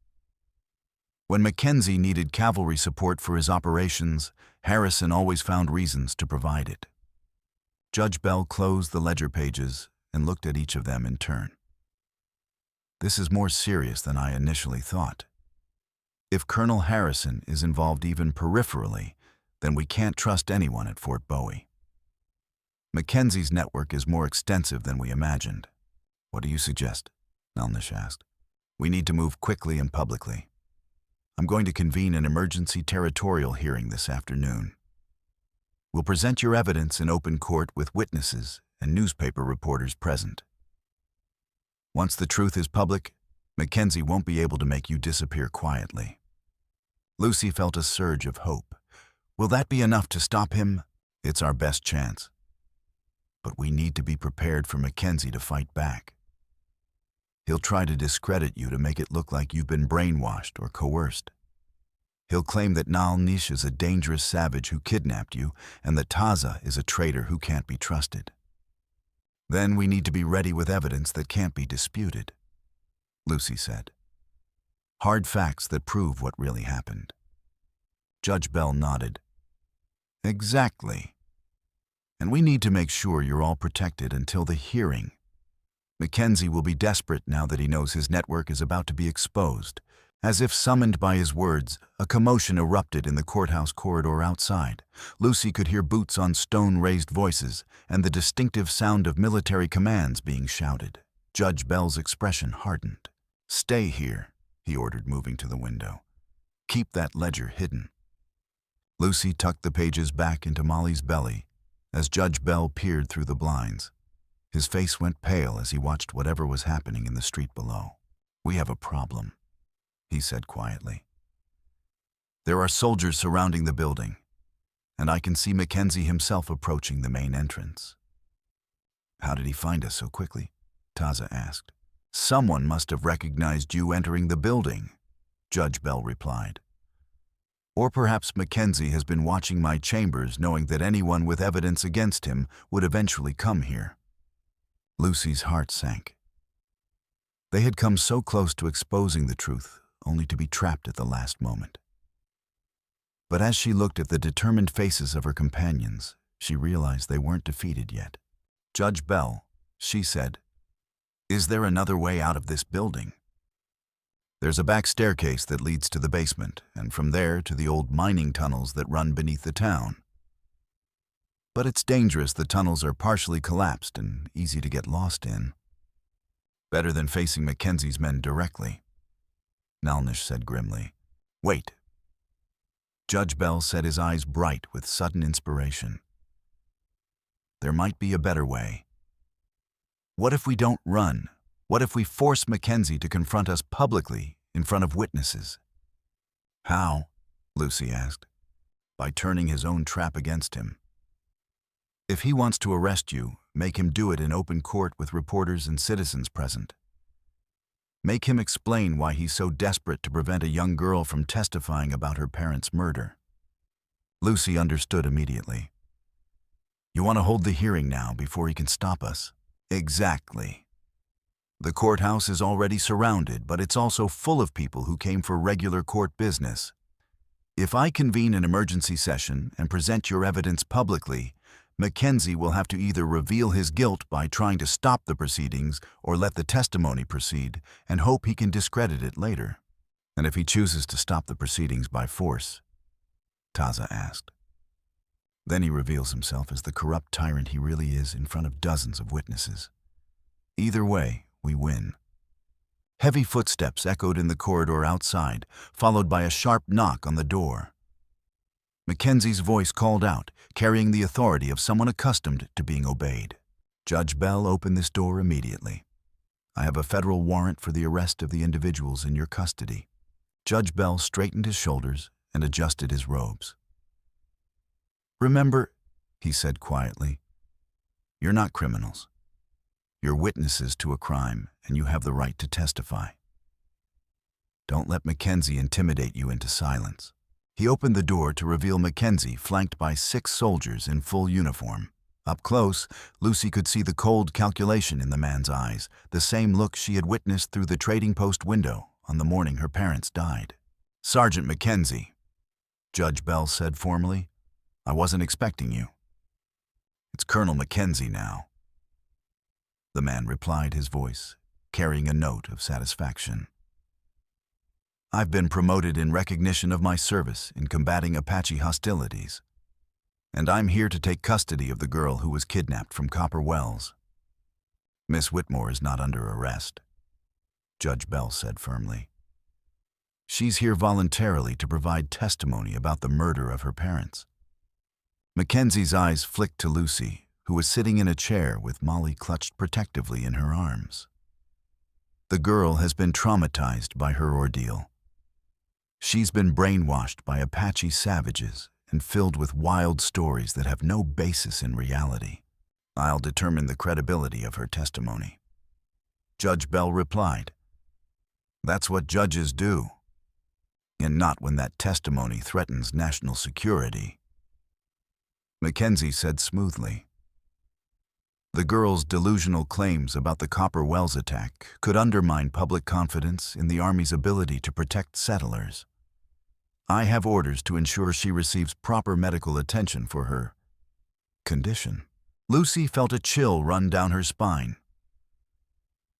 When Mackenzie needed cavalry support for his operations, Harrison always found reasons to provide it." Judge Bell closed the ledger pages and looked at each of them in turn. "This is more serious than I initially thought. If Colonel Harrison is involved even peripherally, then we can't trust anyone at Fort Bowie. Mackenzie's network is more extensive than we imagined." "What do you suggest?" Naalnish asked. "We need to move quickly and publicly. I'm going to convene an emergency territorial hearing this afternoon. We'll present your evidence in open court with witnesses and newspaper reporters present. Once the truth is public, Mackenzie won't be able to make you disappear quietly." Lucy felt a surge of hope. "Will that be enough to stop him?" "It's our best chance. But we need to be prepared for Mackenzie to fight back. He'll try to discredit you to make it look like you've been brainwashed or coerced. He'll claim that Naalnish is a dangerous savage who kidnapped you and that Taza is a traitor who can't be trusted. Then we need to be ready with evidence that can't be disputed," Lucy said. "Hard facts that prove what really happened." Judge Bell nodded. "Exactly. And we need to make sure you're all protected until the hearing. Mackenzie will be desperate now that he knows his network is about to be exposed." As if summoned by his words, a commotion erupted in the courthouse corridor outside. Lucy could hear boots on stone-raised voices and the distinctive sound of military commands being shouted. Judge Bell's expression hardened. "Stay here," he ordered, moving to the window. "Keep that ledger hidden." Lucy tucked the pages back into Molly's belly as Judge Bell peered through the blinds. His face went pale as he watched whatever was happening in the street below. "We have a problem," he said quietly. "There are soldiers surrounding the building, and I can see Mackenzie himself approaching the main entrance." "How did he find us so quickly?" Taza asked. "Someone must have recognized you entering the building," Judge Bell replied. "Or perhaps Mackenzie has been watching my chambers, knowing that anyone with evidence against him would eventually come here. Lucy's heart sank. They had come so close to exposing the truth, only to be trapped at the last moment. But as she looked at the determined faces of her companions, she realized they weren't defeated yet. "Judge Bell," she said, "is there another way out of this building?" "There's a back staircase that leads to the basement, and from there to the old mining tunnels that run beneath the town. But it's dangerous. The tunnels are partially collapsed and easy to get lost in." "Better than facing Mackenzie's men directly," Naalnish said grimly. "Wait." Judge Bell set his eyes bright with sudden inspiration. "There might be a better way. What if we don't run? What if we force Mackenzie to confront us publicly in front of witnesses?" "How?" Lucy asked. "By turning his own trap against him. If he wants to arrest you, make him do it in open court with reporters and citizens present. Make him explain why he's so desperate to prevent a young girl from testifying about her parents' murder." Lucy understood immediately. "You want to hold the hearing now before he can stop us?" "Exactly. The courthouse is already surrounded, but it's also full of people who came for regular court business. If I convene an emergency session and present your evidence publicly, Mackenzie will have to either reveal his guilt by trying to stop the proceedings or let the testimony proceed and hope he can discredit it later." "And if he chooses to stop the proceedings by force?" Taza asked. "Then he reveals himself as the corrupt tyrant he really is in front of dozens of witnesses. Either way, we win." Heavy footsteps echoed in the corridor outside, followed by a sharp knock on the door. Mackenzie's voice called out, carrying the authority of someone accustomed to being obeyed. "Judge Bell, open this door immediately. I have a federal warrant for the arrest of the individuals in your custody." Judge Bell straightened his shoulders and adjusted his robes. "Remember," he said quietly, "you're not criminals. You're witnesses to a crime, and you have the right to testify. Don't let Mackenzie intimidate you into silence." He opened the door to reveal Mackenzie flanked by 6 soldiers in full uniform. Up close, Lucy could see the cold calculation in the man's eyes, the same look she had witnessed through the trading post window on the morning her parents died. "Sergeant Mackenzie," Judge Bell said formally, "I wasn't expecting you." "It's Colonel Mackenzie now," the man replied, his voice carrying a note of satisfaction. "I've been promoted in recognition of my service in combating Apache hostilities, and I'm here to take custody of the girl who was kidnapped from Copper Wells. Miss Whitmore is not under arrest," Judge Bell said firmly. "She's here voluntarily to provide testimony about the murder of her parents." Mackenzie's eyes flicked to Lucy, who was sitting in a chair with Molly clutched protectively in her arms. The girl has been traumatized by her ordeal. She's been brainwashed by Apache savages and filled with wild stories that have no basis in reality. I'll determine the credibility of her testimony." Judge Bell replied, "That's what judges do, and not when that testimony threatens national security." Mackenzie said smoothly, "The girl's delusional claims about the Copper Wells attack could undermine public confidence in the Army's ability to protect settlers. I have orders to ensure she receives proper medical attention for her condition." Lucy felt a chill run down her spine.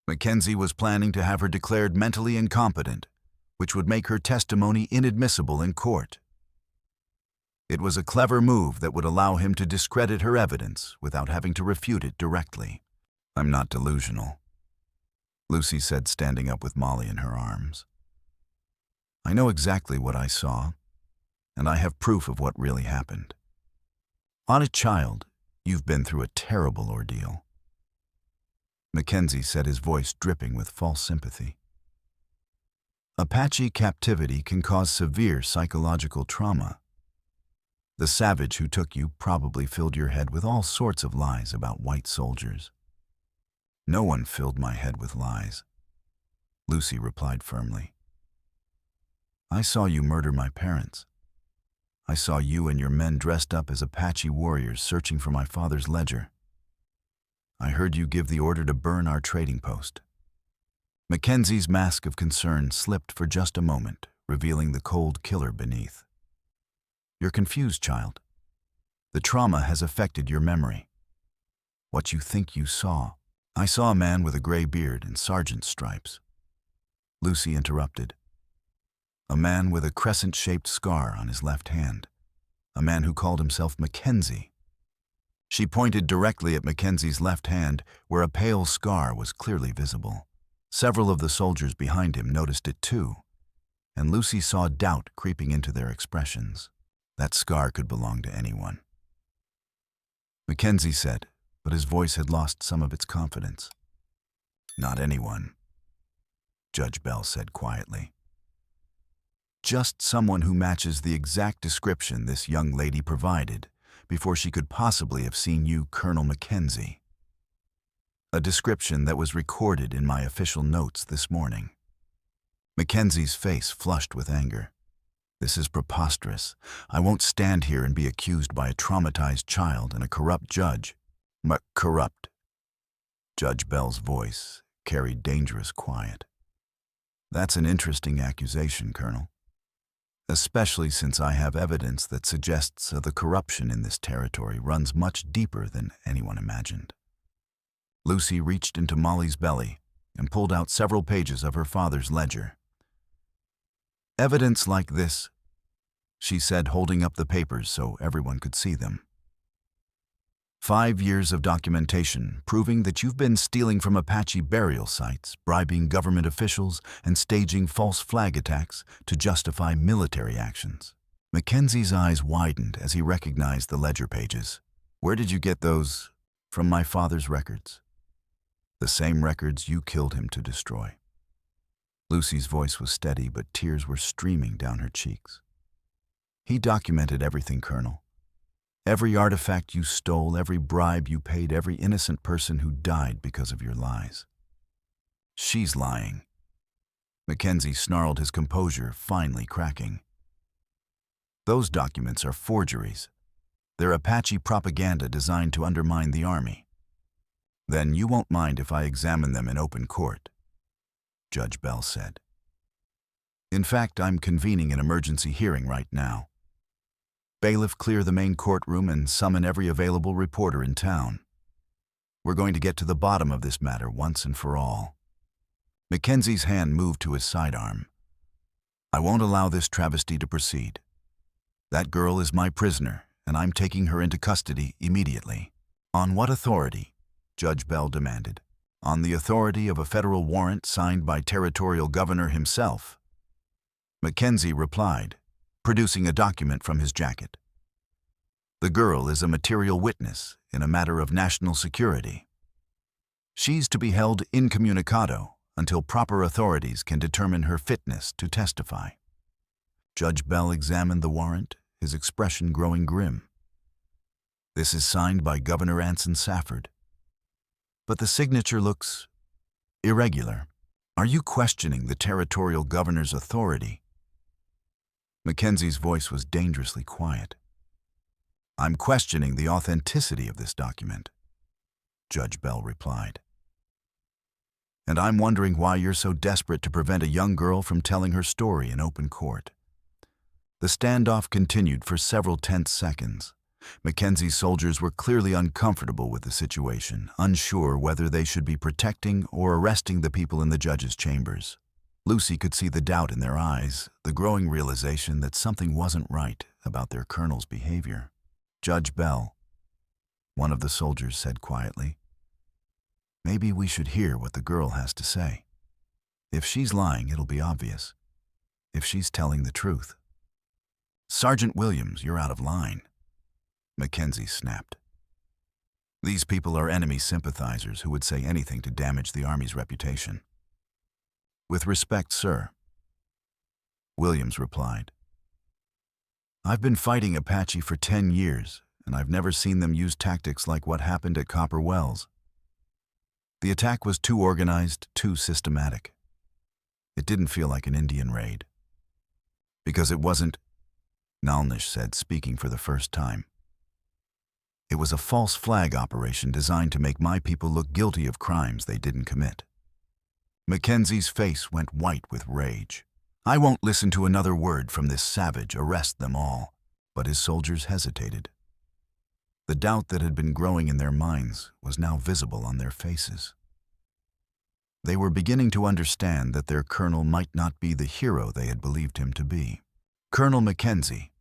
Mackenzie was planning to have her declared mentally incompetent, which would make her testimony inadmissible in court. It was a clever move that would allow him to discredit her evidence without having to refute it directly. "I'm not delusional," Lucy said, standing up with Molly in her arms. "I know exactly what I saw, and I have proof of what really happened. On a child, you've been through a terrible ordeal." Mackenzie said, his voice dripping with false sympathy. "Apache captivity can cause severe psychological trauma. The savage who took you probably filled your head with all sorts of lies about white soldiers." "No one filled my head with lies," Lucy replied firmly. "I saw you murder my parents. I saw you and your men dressed up as Apache warriors searching for my father's ledger. I heard you give the order to burn our trading post." Mackenzie's mask of concern slipped for just a moment, revealing the cold killer beneath. "You're confused, child. The trauma has affected your memory. What you think you saw." "I saw a man with a gray beard and sergeant's stripes," Lucy interrupted. "A man with a crescent-shaped scar on his left hand. A man who called himself Mackenzie." She pointed directly at Mackenzie's left hand, where a pale scar was clearly visible. Several of the soldiers behind him noticed it too, and Lucy saw doubt creeping into their expressions. That scar could belong to anyone. Mackenzie said, but his voice had lost some of its confidence. "Not anyone," Judge Bell said quietly. "Just someone who matches the exact description this young lady provided before she could possibly have seen you, Colonel Mackenzie. A description that was recorded in my official notes this morning." Mackenzie's face flushed with anger. "This is preposterous. I won't stand here and be accused by a traumatized child and a corrupt judge." Corrupt." Judge Bell's voice carried dangerous quiet. "That's an interesting accusation, Colonel. Especially since I have evidence that suggests the corruption in this territory runs much deeper than anyone imagined." Lucy reached into Molly's belly and pulled out several pages of her father's ledger. "Evidence like this," she said, holding up the papers so everyone could see them. 5 years of documentation proving that you've been stealing from Apache burial sites, bribing government officials, and staging false flag attacks to justify military actions." Mackenzie's eyes widened as he recognized the ledger pages. "Where did you get those?" "From my father's records. The same records you killed him to destroy." Lucy's voice was steady, but tears were streaming down her cheeks. "He documented everything, Colonel. Every artifact you stole, every bribe you paid, every innocent person who died because of your lies." "She's lying." Mackenzie snarled, his composure finally cracking. "Those documents are forgeries. They're Apache propaganda designed to undermine the Army." "Then you won't mind if I examine them in open court," Judge Bell said. "In fact, I'm convening an emergency hearing right now. Bailiff, clear the main courtroom and summon every available reporter in town. We're going to get to the bottom of this matter once and for all." Mackenzie's hand moved to his sidearm. "I won't allow this travesty to proceed. That girl is my prisoner, and I'm taking her into custody immediately." "On what authority?" Judge Bell demanded. "On the authority of a federal warrant signed by Territorial Governor himself," Mackenzie replied, producing a document from his jacket. "The girl is a material witness in a matter of national security. She's to be held incommunicado until proper authorities can determine her fitness to testify." Judge Bell examined the warrant, his expression growing grim. "This is signed by Governor Anson Safford. But the signature looks irregular. Are you questioning the territorial governor's authority?" Mackenzie's voice was dangerously quiet. "I'm questioning the authenticity of this document," Judge Bell replied. "And I'm wondering why you're so desperate to prevent a young girl from telling her story in open court." The standoff continued for several tense seconds. Mackenzie's soldiers were clearly uncomfortable with the situation, unsure whether they should be protecting or arresting the people in the judge's chambers. Lucy could see the doubt in their eyes, the growing realization that something wasn't right about their colonel's behavior. "Judge Bell," one of the soldiers said quietly, "maybe we should hear what the girl has to say. If she's lying, it'll be obvious. If she's telling the truth." "Sergeant Williams, you're out of line," Mackenzie snapped. "These people are enemy sympathizers who would say anything to damage the Army's reputation." "With respect, sir," Williams replied. "I've been fighting Apache for 10 years, and I've never seen them use tactics like what happened at Copper Wells. The attack was too organized, too systematic. It didn't feel like an Indian raid." "Because it wasn't," Naalnish said, speaking for the first time. It was a false flag operation designed to make my people look guilty of crimes they didn't commit. Mackenzie's face went white with rage. I won't listen to another word from this savage. Arrest them all. But his soldiers hesitated. The doubt that had been growing in their minds was now visible on their faces. They were beginning to understand that their colonel might not be the hero they had believed him to be. Colonel Mackenzie,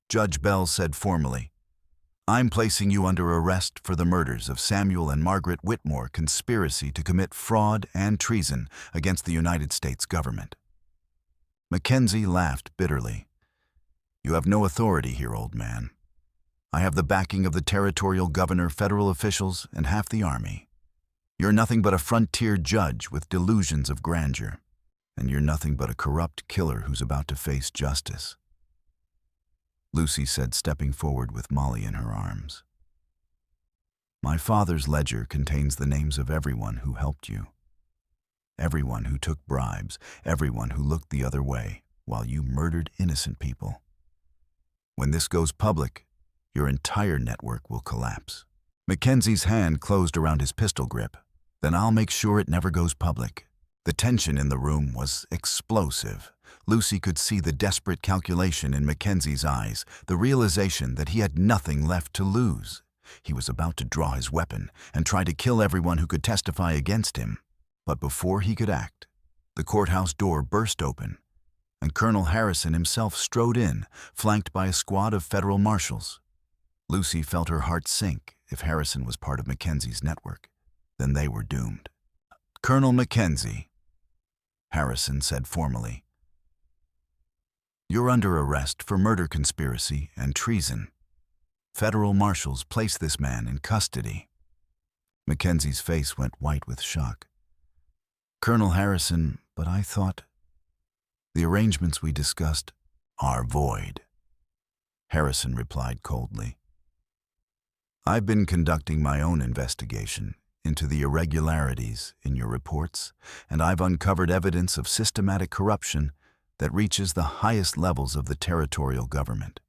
Judge Bell said formally, I'm placing you under arrest for the murders of Samuel and Margaret Whitmore, conspiracy to commit fraud and treason against the United States government. Mackenzie laughed bitterly. You have no authority here, old man. I have the backing of the territorial governor, federal officials, and half the army. You're nothing but a frontier judge with delusions of grandeur, and you're nothing but a corrupt killer who's about to face justice. Lucy said, stepping forward with Molly in her arms. My father's ledger contains the names of everyone who helped you. Everyone who took bribes, everyone who looked the other way while you murdered innocent people. When this goes public, your entire network will collapse. Mackenzie's hand closed around his pistol grip. Then I'll make sure it never goes public. The tension in the room was explosive. Lucy could see the desperate calculation in Mackenzie's eyes, the realization that he had nothing left to lose. He was about to draw his weapon and try to kill everyone who could testify against him. But before he could act, the courthouse door burst open, and Colonel Harrison himself strode in, flanked by a squad of federal marshals. Lucy felt her heart sink. If Harrison was part of Mackenzie's network, then they were doomed. Colonel Mackenzie, Harrison said formally, you're under arrest for murder conspiracy and treason. Federal marshals place this man in custody. Mackenzie's face went white with shock. Colonel Harrison, but I thought the arrangements we discussed are void. Harrison replied coldly. I've been conducting my own investigation into the irregularities in your reports, and I've uncovered evidence of systematic corruption that reaches the highest levels of the territorial government.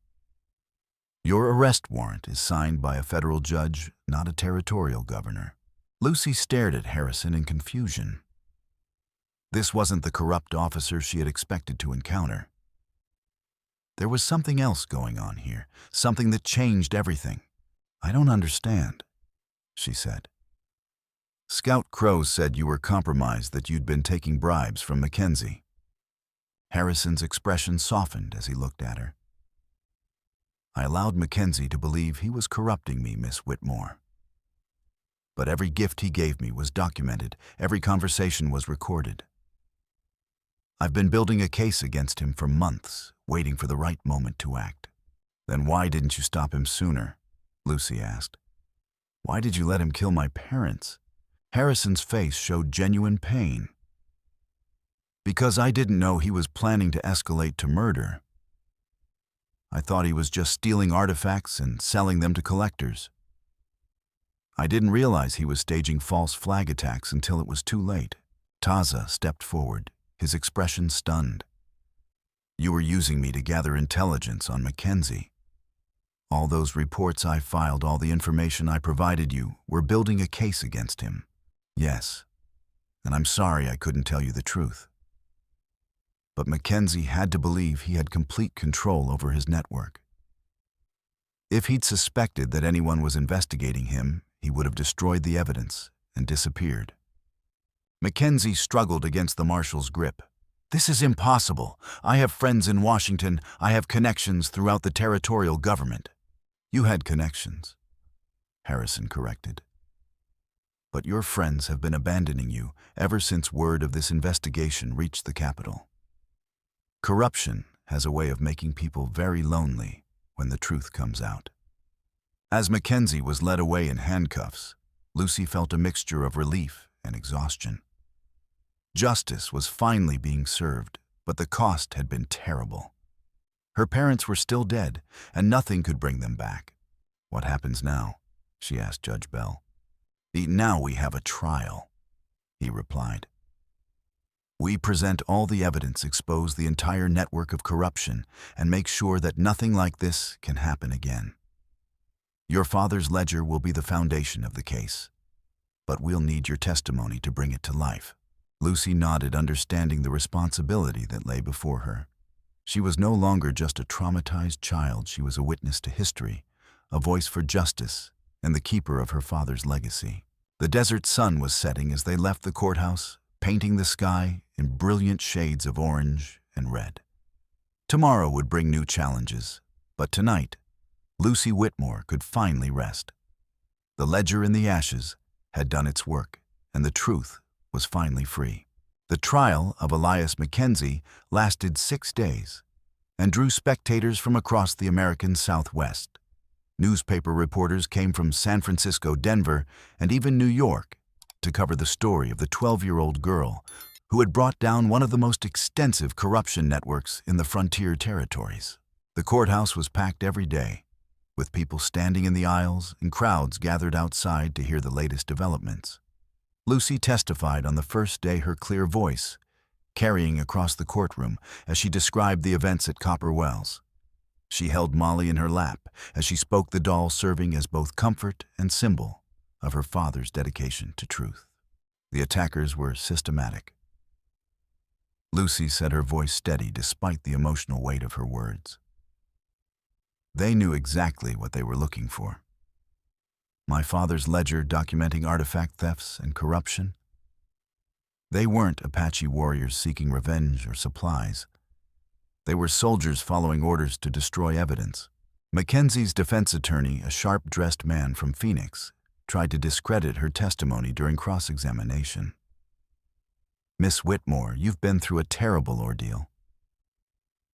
Your arrest warrant is signed by a federal judge, not a territorial governor. Lucy stared at Harrison in confusion. This wasn't the corrupt officer she had expected to encounter. There was something else going on here, something that changed everything. I don't understand, she said. Scout Crow said you were compromised, that you'd been taking bribes from Mackenzie. Harrison's expression softened as he looked at her. I allowed Mackenzie to believe he was corrupting me, Miss Whitmore. But every gift he gave me was documented, every conversation was recorded. I've been building a case against him for months, waiting for the right moment to act. Then why didn't you stop him sooner? Lucy asked. Why did you let him kill my parents? Harrison's face showed genuine pain. Because I didn't know he was planning to escalate to murder. I thought he was just stealing artifacts and selling them to collectors. I didn't realize he was staging false flag attacks until it was too late. Taza stepped forward, his expression stunned. You were using me to gather intelligence on Mackenzie. All those reports I filed, all the information I provided you, were building a case against him. Yes, and I'm sorry I couldn't tell you the truth. But Mackenzie had to believe he had complete control over his network. If he'd suspected that anyone was investigating him, he would have destroyed the evidence and disappeared. Mackenzie struggled against the marshal's grip. This is impossible. I have friends in Washington. I have connections throughout the territorial government. You had connections, Harrison corrected. But your friends have been abandoning you ever since word of this investigation reached the capital. Corruption has a way of making people very lonely when the truth comes out. As Mackenzie was led away in handcuffs, Lucy felt a mixture of relief and exhaustion. Justice was finally being served, but the cost had been terrible. Her parents were still dead, and nothing could bring them back. What happens now? She asked Judge Bell. Now we have a trial, he replied. We present all the evidence, expose the entire network of corruption, and make sure that nothing like this can happen again. Your father's ledger will be the foundation of the case, but we'll need your testimony to bring it to life." Lucy nodded, understanding the responsibility that lay before her. She was no longer just a traumatized child. She was a witness to history, a voice for justice, and the keeper of her father's legacy. The desert sun was setting as they left the courthouse, painting the sky in brilliant shades of orange and red. Tomorrow would bring new challenges, but tonight, Lucy Whitmore could finally rest. The ledger in the ashes had done its work, and the truth was finally free. The trial of Elias Mackenzie lasted 6 days and drew spectators from across the American Southwest. Newspaper reporters came from San Francisco, Denver, and even New York to cover the story of the 12-year-old girl who had brought down one of the most extensive corruption networks in the frontier territories. The courthouse was packed every day, with people standing in the aisles and crowds gathered outside to hear the latest developments. Lucy testified on the first day, her clear voice carrying across the courtroom as she described the events at Copper Wells. She held Molly in her lap as she spoke, the doll serving as both comfort and symbol of her father's dedication to truth. The attackers were systematic. Lucy said, her voice steady despite the emotional weight of her words. They knew exactly what they were looking for. My father's ledger documenting artifact thefts and corruption. They weren't Apache warriors seeking revenge or supplies. They were soldiers following orders to destroy evidence. Mackenzie's defense attorney, a sharp-dressed man from Phoenix, tried to discredit her testimony during cross-examination. "Miss Whitmore, you've been through a terrible ordeal.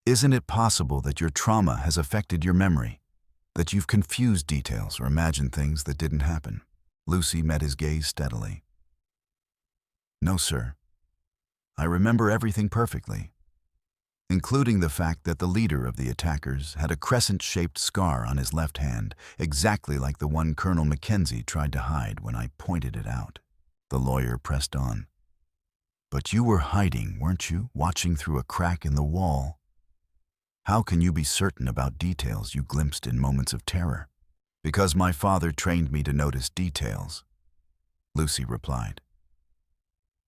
Isn't it possible that your trauma has affected your memory, that you've confused details or imagined things that didn't happen?" Lucy met his gaze steadily. "No, sir. I remember everything perfectly, including the fact that the leader of the attackers had a crescent-shaped scar on his left hand, exactly like the one Colonel Mackenzie tried to hide when I pointed it out." The lawyer pressed on. "But you were hiding, weren't you, watching through a crack in the wall? How can you be certain about details you glimpsed in moments of terror?" "Because my father trained me to notice details," Lucy replied.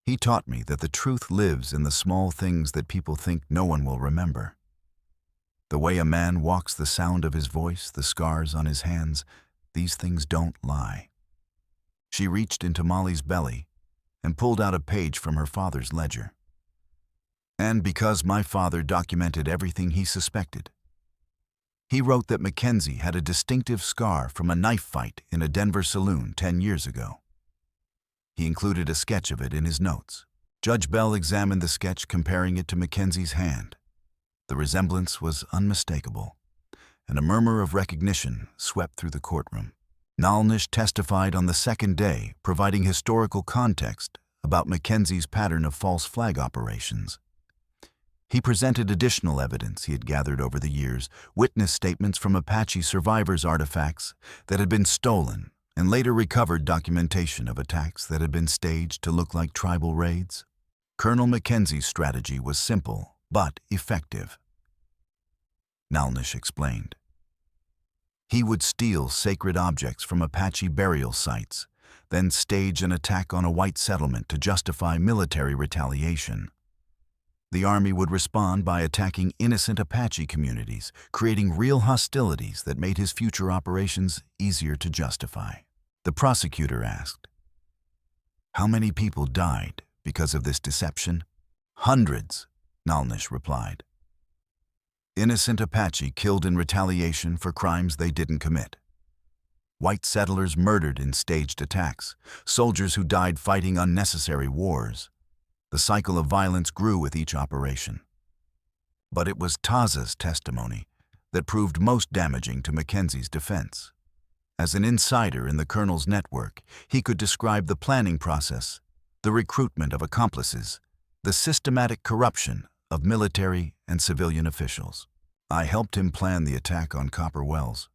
"He taught me that the truth lives in the small things that people think no one will remember. The way a man walks, the sound of his voice, the scars on his hands, these things don't lie." She reached into Molly's belly and pulled out a page from her father's ledger. "And because my father documented everything he suspected. He wrote that Mackenzie had a distinctive scar from a knife fight in a Denver saloon 10 years ago. He included a sketch of it in his notes." Judge Bell examined the sketch, comparing it to Mackenzie's hand. The resemblance was unmistakable, and a murmur of recognition swept through the courtroom. Naalnish testified on the second day, providing historical context about Mackenzie's pattern of false flag operations. He presented additional evidence he had gathered over the years, witness statements from Apache survivors, artifacts that had been stolen, and later recovered documentation of attacks that had been staged to look like tribal raids. Colonel Mackenzie's strategy was simple but effective, Naalnish explained. He would steal sacred objects from Apache burial sites, then stage an attack on a white settlement to justify military retaliation. The Army would respond by attacking innocent Apache communities, creating real hostilities that made his future operations easier to justify. The prosecutor asked, "How many people died because of this deception?" "Hundreds," Naalnish replied. "Innocent Apache killed in retaliation for crimes they didn't commit. White settlers murdered in staged attacks, soldiers who died fighting unnecessary wars. The cycle of violence grew with each operation. But it was Taza's testimony that proved most damaging to Mackenzie's defense. As an insider in the colonel's network, he could describe the planning process, the recruitment of accomplices, the systematic corruption of military and civilian officials. I helped him plan the attack on Copper Wells."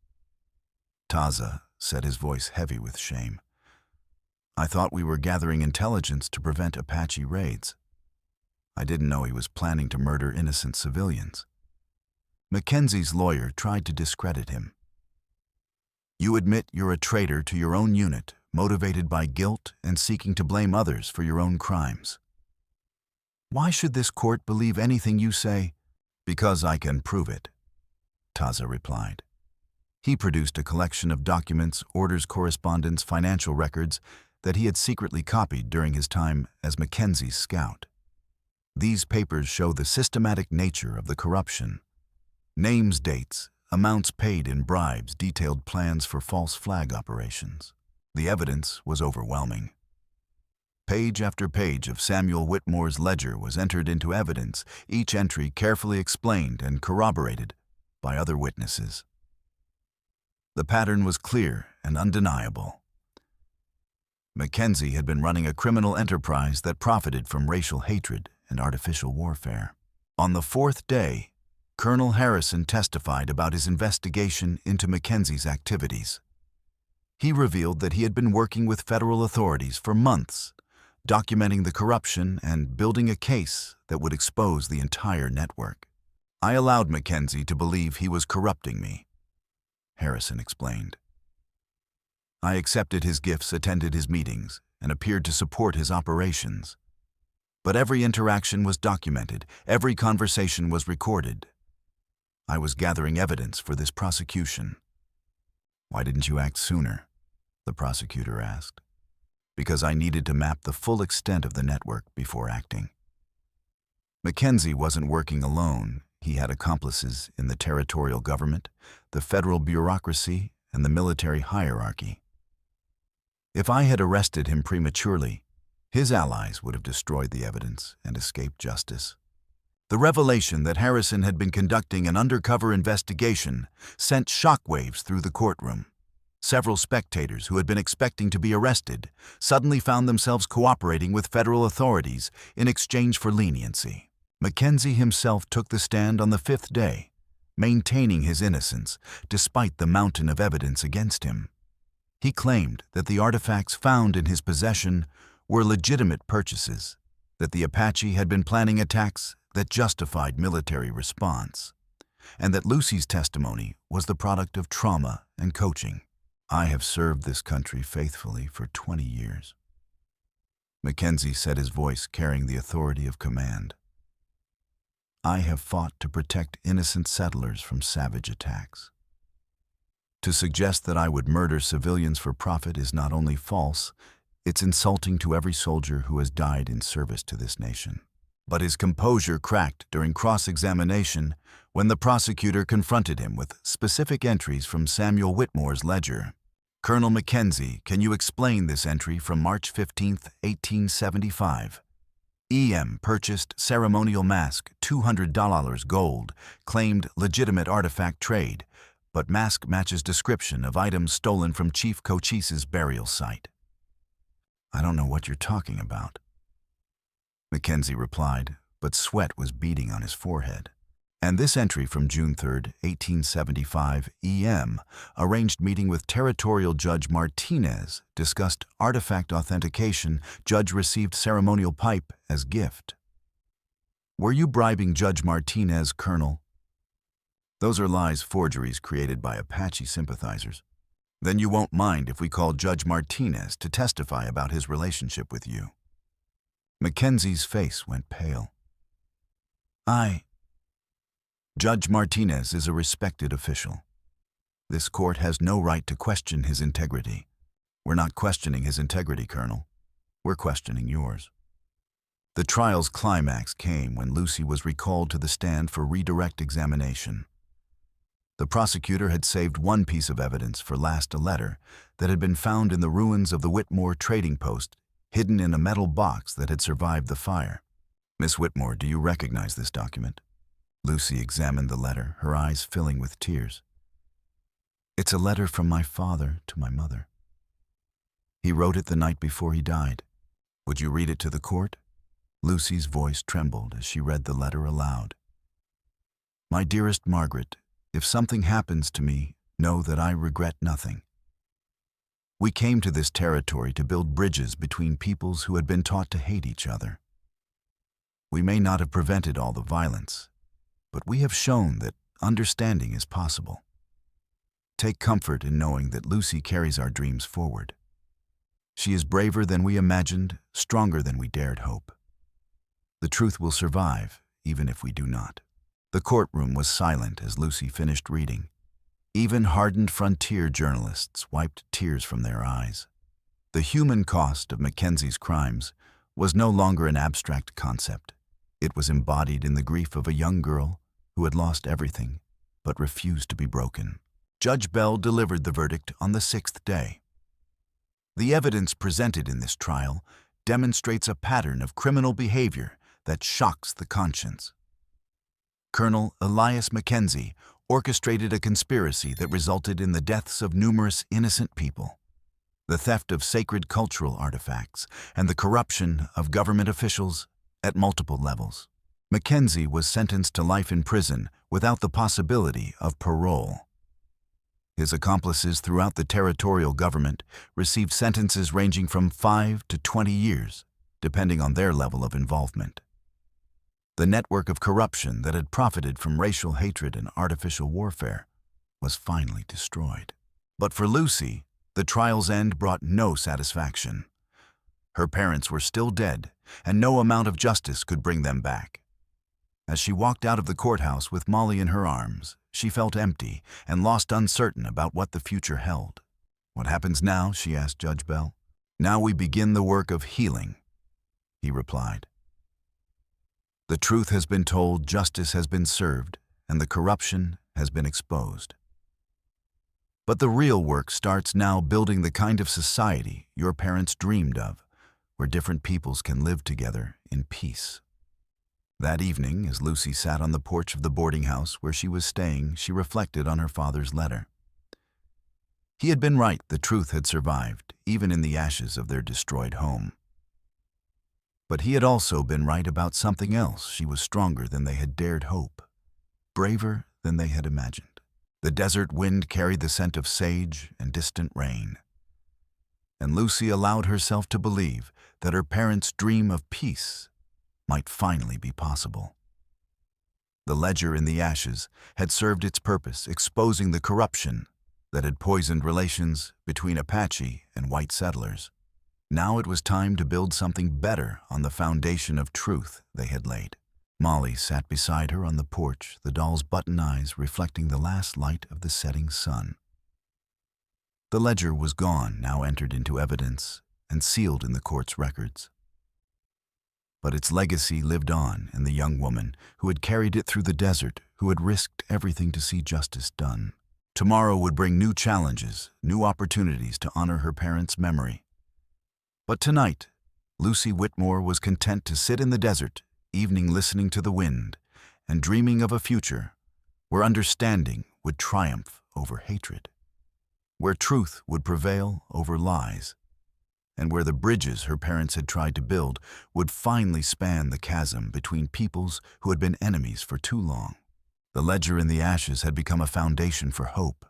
Taza said, his voice heavy with shame. "I thought we were gathering intelligence to prevent Apache raids. I didn't know he was planning to murder innocent civilians." Mackenzie's lawyer tried to discredit him. You admit you're a traitor to your own unit, motivated by guilt and seeking to blame others for your own crimes. Why should this court believe anything you say? Because I can prove it, Taza replied. He produced a collection of documents, orders, correspondence, financial records that he had secretly copied during his time as Mackenzie's scout. These papers show the systematic nature of the corruption. Names, dates, amounts paid in bribes, detailed plans for false flag operations. The evidence was overwhelming. Page after page of Samuel Whitmore's ledger was entered into evidence, each entry carefully explained and corroborated by other witnesses. The pattern was clear and undeniable. Mackenzie had been running a criminal enterprise that profited from racial hatred and artificial warfare. On the fourth day, Colonel Harrison testified about his investigation into Mackenzie's activities. He revealed that he had been working with federal authorities for months, documenting the corruption and building a case that would expose the entire network. I allowed Mackenzie to believe he was corrupting me, Harrison explained. I accepted his gifts, attended his meetings, and appeared to support his operations. But every interaction was documented, every conversation was recorded. I was gathering evidence for this prosecution. Why didn't you act sooner? The prosecutor asked. Because I needed to map the full extent of the network before acting. Mackenzie wasn't working alone. He had accomplices in the territorial government, the federal bureaucracy, and the military hierarchy. If I had arrested him prematurely, his allies would have destroyed the evidence and escaped justice. The revelation that Harrison had been conducting an undercover investigation sent shockwaves through the courtroom. Several spectators who had been expecting to be arrested suddenly found themselves cooperating with federal authorities in exchange for leniency. Mackenzie himself took the stand on the fifth day, maintaining his innocence despite the mountain of evidence against him. He claimed that the artifacts found in his possession were legitimate purchases, that the Apache had been planning attacks that justified military response, and that Lucy's testimony was the product of trauma and coaching. I have served this country faithfully for 20 years. Mackenzie said, his voice carrying the authority of command. I have fought to protect innocent settlers from savage attacks. To suggest that I would murder civilians for profit is not only false, it's insulting to every soldier who has died in service to this nation. But his composure cracked during cross-examination when the prosecutor confronted him with specific entries from Samuel Whitmore's ledger. Colonel Mackenzie, can you explain this entry from March 15, 1875? EM purchased ceremonial mask, $200 gold, claimed legitimate artifact trade, but mask matches description of items stolen from Chief Cochise's burial site. I don't know what you're talking about, Mackenzie replied, but sweat was beading on his forehead. And this entry from June 3, 1875, EM, arranged meeting with Territorial Judge Martinez, discussed artifact authentication, judge received ceremonial pipe as gift. Were you bribing Judge Martinez, Colonel? Those are lies, forgeries created by Apache sympathizers. Then you won't mind if we call Judge Martinez to testify about his relationship with you. Mackenzie's face went pale. Judge Martinez is a respected official. This court has no right to question his integrity. We're not questioning his integrity, Colonel. We're questioning yours. The trial's climax came when Lucy was recalled to the stand for redirect examination. The prosecutor had saved one piece of evidence for last, a letter that had been found in the ruins of the Whitmore trading post, hidden in a metal box that had survived the fire. Miss Whitmore, do you recognize this document? Lucy examined the letter, her eyes filling with tears. It's a letter from my father to my mother. He wrote it the night before he died. Would you read it to the court? Lucy's voice trembled as she read the letter aloud. My dearest Margaret, if something happens to me, know that I regret nothing. We came to this territory to build bridges between peoples who had been taught to hate each other. We may not have prevented all the violence, but we have shown that understanding is possible. Take comfort in knowing that Lucy carries our dreams forward. She is braver than we imagined, stronger than we dared hope. The truth will survive, even if we do not. The courtroom was silent as Lucy finished reading. Even hardened frontier journalists wiped tears from their eyes. The human cost of Mackenzie's crimes was no longer an abstract concept. It was embodied in the grief of a young girl who had lost everything but refused to be broken. Judge Bell delivered the verdict on the 6th day. The evidence presented in this trial demonstrates a pattern of criminal behavior that shocks the conscience. Colonel Elias Mackenzie orchestrated a conspiracy that resulted in the deaths of numerous innocent people, the theft of sacred cultural artifacts, and the corruption of government officials at multiple levels. Mackenzie was sentenced to life in prison without the possibility of parole. His accomplices throughout the territorial government received sentences ranging from 5 to 20 years, depending on their level of involvement. The network of corruption that had profited from racial hatred and artificial warfare was finally destroyed. But for Lucy, the trial's end brought no satisfaction. Her parents were still dead, and no amount of justice could bring them back. As she walked out of the courthouse with Molly in her arms, she felt empty and lost, uncertain about what the future held. "What happens now?" she asked Judge Bell. "Now we begin the work of healing," he replied. "The truth has been told, justice has been served, and the corruption has been exposed. But the real work starts now, building the kind of society your parents dreamed of, where different peoples can live together in peace." That evening, as Lucy sat on the porch of the boarding house where she was staying, she reflected on her father's letter. He had been right, the truth had survived, even in the ashes of their destroyed home. But he had also been right about something else. She was stronger than they had dared hope, braver than they had imagined. The desert wind carried the scent of sage and distant rain. And Lucy allowed herself to believe that her parents' dream of peace might finally be possible. The ledger in the ashes had served its purpose, exposing the corruption that had poisoned relations between Apache and white settlers. Now it was time to build something better on the foundation of truth they had laid. Molly sat beside her on the porch, the doll's button eyes reflecting the last light of the setting sun. The ledger was gone, now entered into evidence and sealed in the court's records. But its legacy lived on in the young woman who had carried it through the desert, who had risked everything to see justice done. Tomorrow would bring new challenges, new opportunities to honor her parents' memory. But tonight, Lucy Whitmore was content to sit in the desert, evening listening to the wind and dreaming of a future where understanding would triumph over hatred, where truth would prevail over lies, and where the bridges her parents had tried to build would finally span the chasm between peoples who had been enemies for too long. The ledger in the ashes had become a foundation for hope,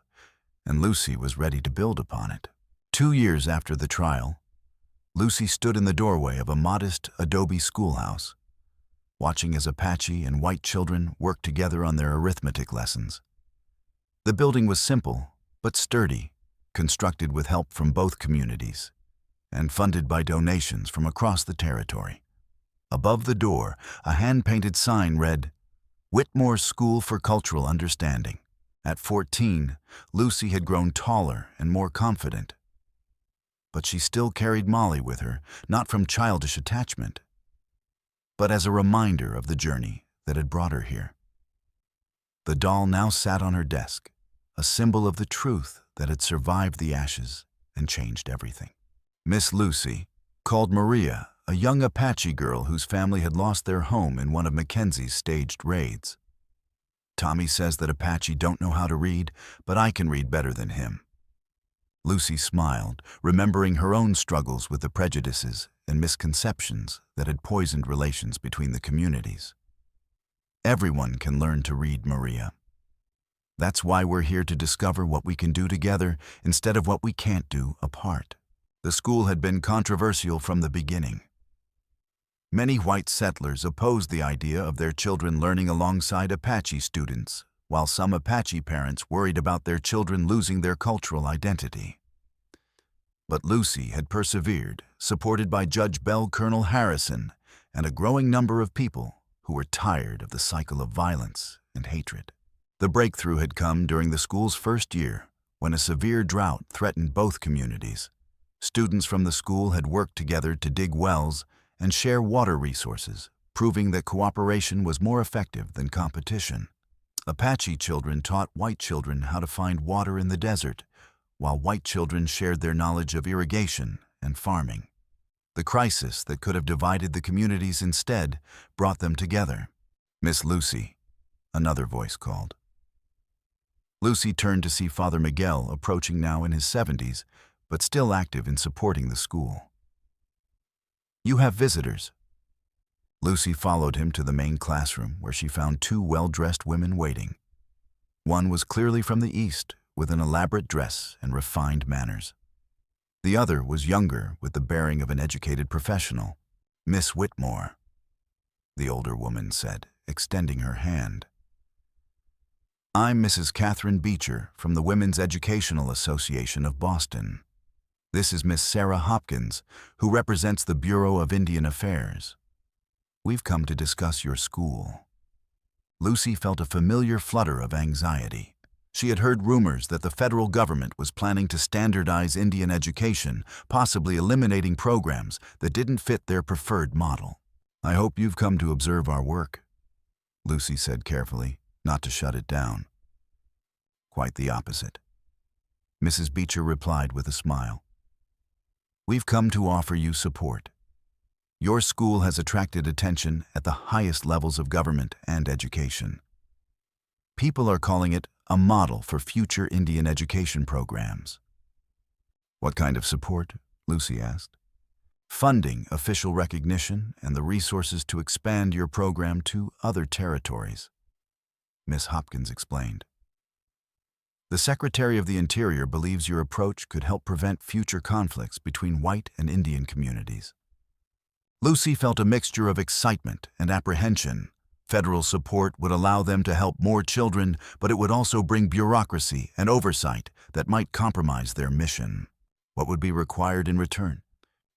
and Lucy was ready to build upon it. 2 years after the trial, Lucy stood in the doorway of a modest adobe schoolhouse, watching as Apache and white children worked together on their arithmetic lessons. The building was simple but sturdy, constructed with help from both communities, and funded by donations from across the territory. Above the door, a hand-painted sign read, "Whitmore School for Cultural Understanding." At 14, Lucy had grown taller and more confident. But she still carried Molly with her, not from childish attachment, but as a reminder of the journey that had brought her here. The doll now sat on her desk, a symbol of the truth that had survived the ashes and changed everything. Miss Lucy called Maria, a young Apache girl whose family had lost their home in one of Mackenzie's staged raids. "Tommy says that Apache don't know how to read, but I can read better than him." Lucy smiled, remembering her own struggles with the prejudices and misconceptions that had poisoned relations between the communities. "Everyone can learn to read, Maria. That's why we're here, to discover what we can do together instead of what we can't do apart." The school had been controversial from the beginning. Many white settlers opposed the idea of their children learning alongside Apache students, while some Apache parents worried about their children losing their cultural identity. But Lucy had persevered, supported by Judge Bell Colonel Harrison and a growing number of people who were tired of the cycle of violence and hatred. The breakthrough had come during the school's first year, when a severe drought threatened both communities. Students from the school had worked together to dig wells and share water resources, proving that cooperation was more effective than competition. Apache children taught white children how to find water in the desert, while white children shared their knowledge of irrigation and farming. The crisis that could have divided the communities instead brought them together. "Miss Lucy," another voice called. Lucy turned to see Father Miguel, approaching now in his 70s, but still active in supporting the school. "You have visitors." Lucy followed him to the main classroom, where she found two well-dressed women waiting. One was clearly from the East, with an elaborate dress and refined manners. The other was younger, with the bearing of an educated professional. "Miss Whitmore," the older woman said, extending her hand. "I'm Mrs. Catherine Beecher from the Women's Educational Association of Boston. This is Miss Sarah Hopkins, who represents the Bureau of Indian Affairs. We've come to discuss your school." Lucy felt a familiar flutter of anxiety. She had heard rumors that the federal government was planning to standardize Indian education, possibly eliminating programs that didn't fit their preferred model. "I hope you've come to observe our work," Lucy said carefully, not to shut it down. "Quite the opposite," Mrs. Beecher replied with a smile. "We've come to offer you support. Your school has attracted attention at the highest levels of government and education. People are calling it a model for future Indian education programs." "What kind of support?" Lucy asked. "Funding, official recognition, and the resources to expand your program to other territories," Miss Hopkins explained. "The Secretary of the Interior believes your approach could help prevent future conflicts between white and Indian communities." Lucy felt a mixture of excitement and apprehension. Federal support would allow them to help more children, but it would also bring bureaucracy and oversight that might compromise their mission. What would be required in return?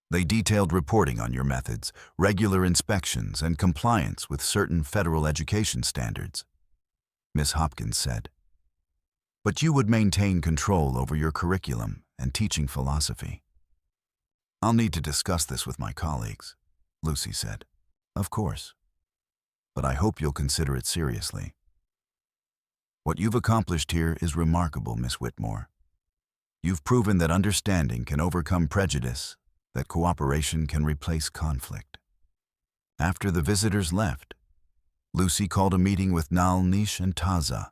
They detailed reporting on your methods, regular inspections, and compliance with certain federal education standards, Miss Hopkins said. "But you would maintain control over your curriculum and teaching philosophy." "I'll need to discuss this with my colleagues," Lucy said. "Of course. But I hope you'll consider it seriously. What you've accomplished here is remarkable, Miss Whitmore. You've proven that understanding can overcome prejudice, that cooperation can replace conflict." After the visitors left, Lucy called a meeting with Naalnish and Taza,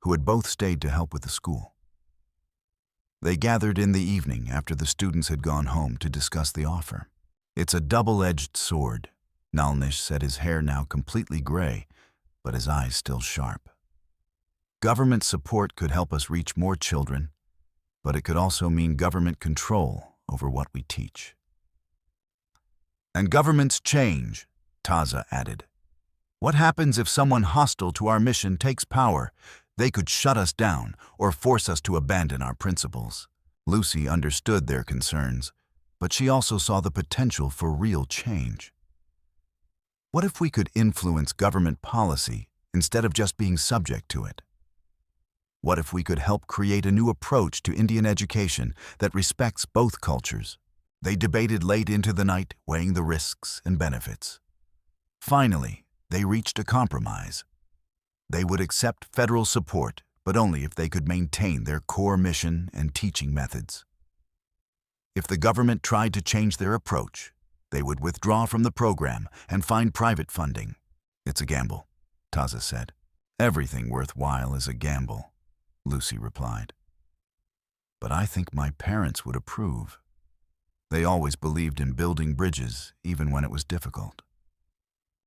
who had both stayed to help with the school. They gathered in the evening after the students had gone home to discuss the offer. "It's a double-edged sword," Naalnish said, his hair now completely gray, but his eyes still sharp. "Government support could help us reach more children, but it could also mean government control over what we teach." "And governments change," Taza added. "What happens if someone hostile to our mission takes power? They could shut us down or force us to abandon our principles." Lucy understood their concerns, but she also saw the potential for real change. What if we could influence government policy instead of just being subject to it? What if we could help create a new approach to Indian education that respects both cultures? They debated late into the night, weighing the risks and benefits. Finally, they reached a compromise. They would accept federal support, but only if they could maintain their core mission and teaching methods. If the government tried to change their approach, they would withdraw from the program and find private funding. "It's a gamble," Taza said. "Everything worthwhile is a gamble," Lucy replied. "But I think my parents would approve. They always believed in building bridges, even when it was difficult."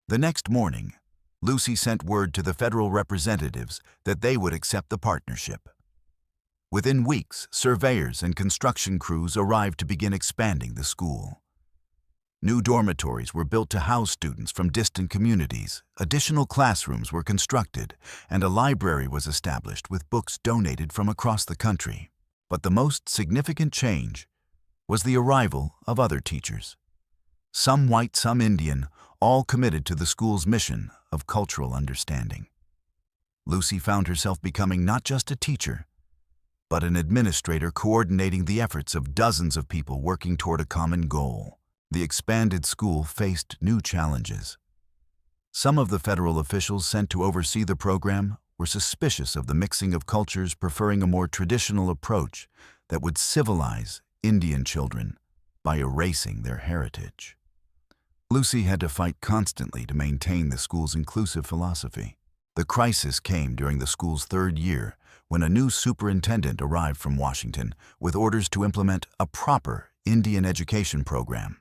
The next morning, Lucy sent word to the federal representatives that they would accept the partnership. Within weeks, surveyors and construction crews arrived to begin expanding the school. New dormitories were built to house students from distant communities, additional classrooms were constructed, and a library was established with books donated from across the country. But the most significant change was the arrival of other teachers. Some white, some Indian, all committed to the school's mission of cultural understanding. Lucy found herself becoming not just a teacher, but an administrator coordinating the efforts of dozens of people working toward a common goal. The expanded school faced new challenges. Some of the federal officials sent to oversee the program were suspicious of the mixing of cultures, preferring a more traditional approach that would civilize Indian children by erasing their heritage. Lucy had to fight constantly to maintain the school's inclusive philosophy. The crisis came during the school's third year when a new superintendent arrived from Washington with orders to implement a proper Indian education program.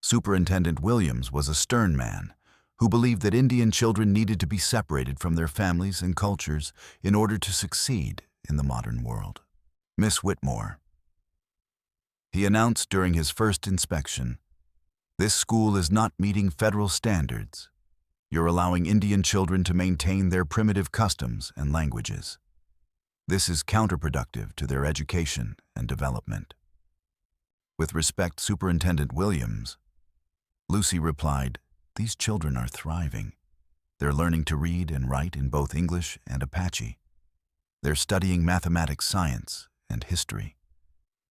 Superintendent Williams was a stern man who believed that Indian children needed to be separated from their families and cultures in order to succeed in the modern world. Miss Whitmore, he announced during his first inspection, "This school is not meeting federal standards. You're allowing Indian children to maintain their primitive customs and languages. This is counterproductive to their education and development." With respect, Superintendent Williams, Lucy replied, "These children are thriving. They're learning to read and write in both English and Apache. They're studying mathematics, science, and history.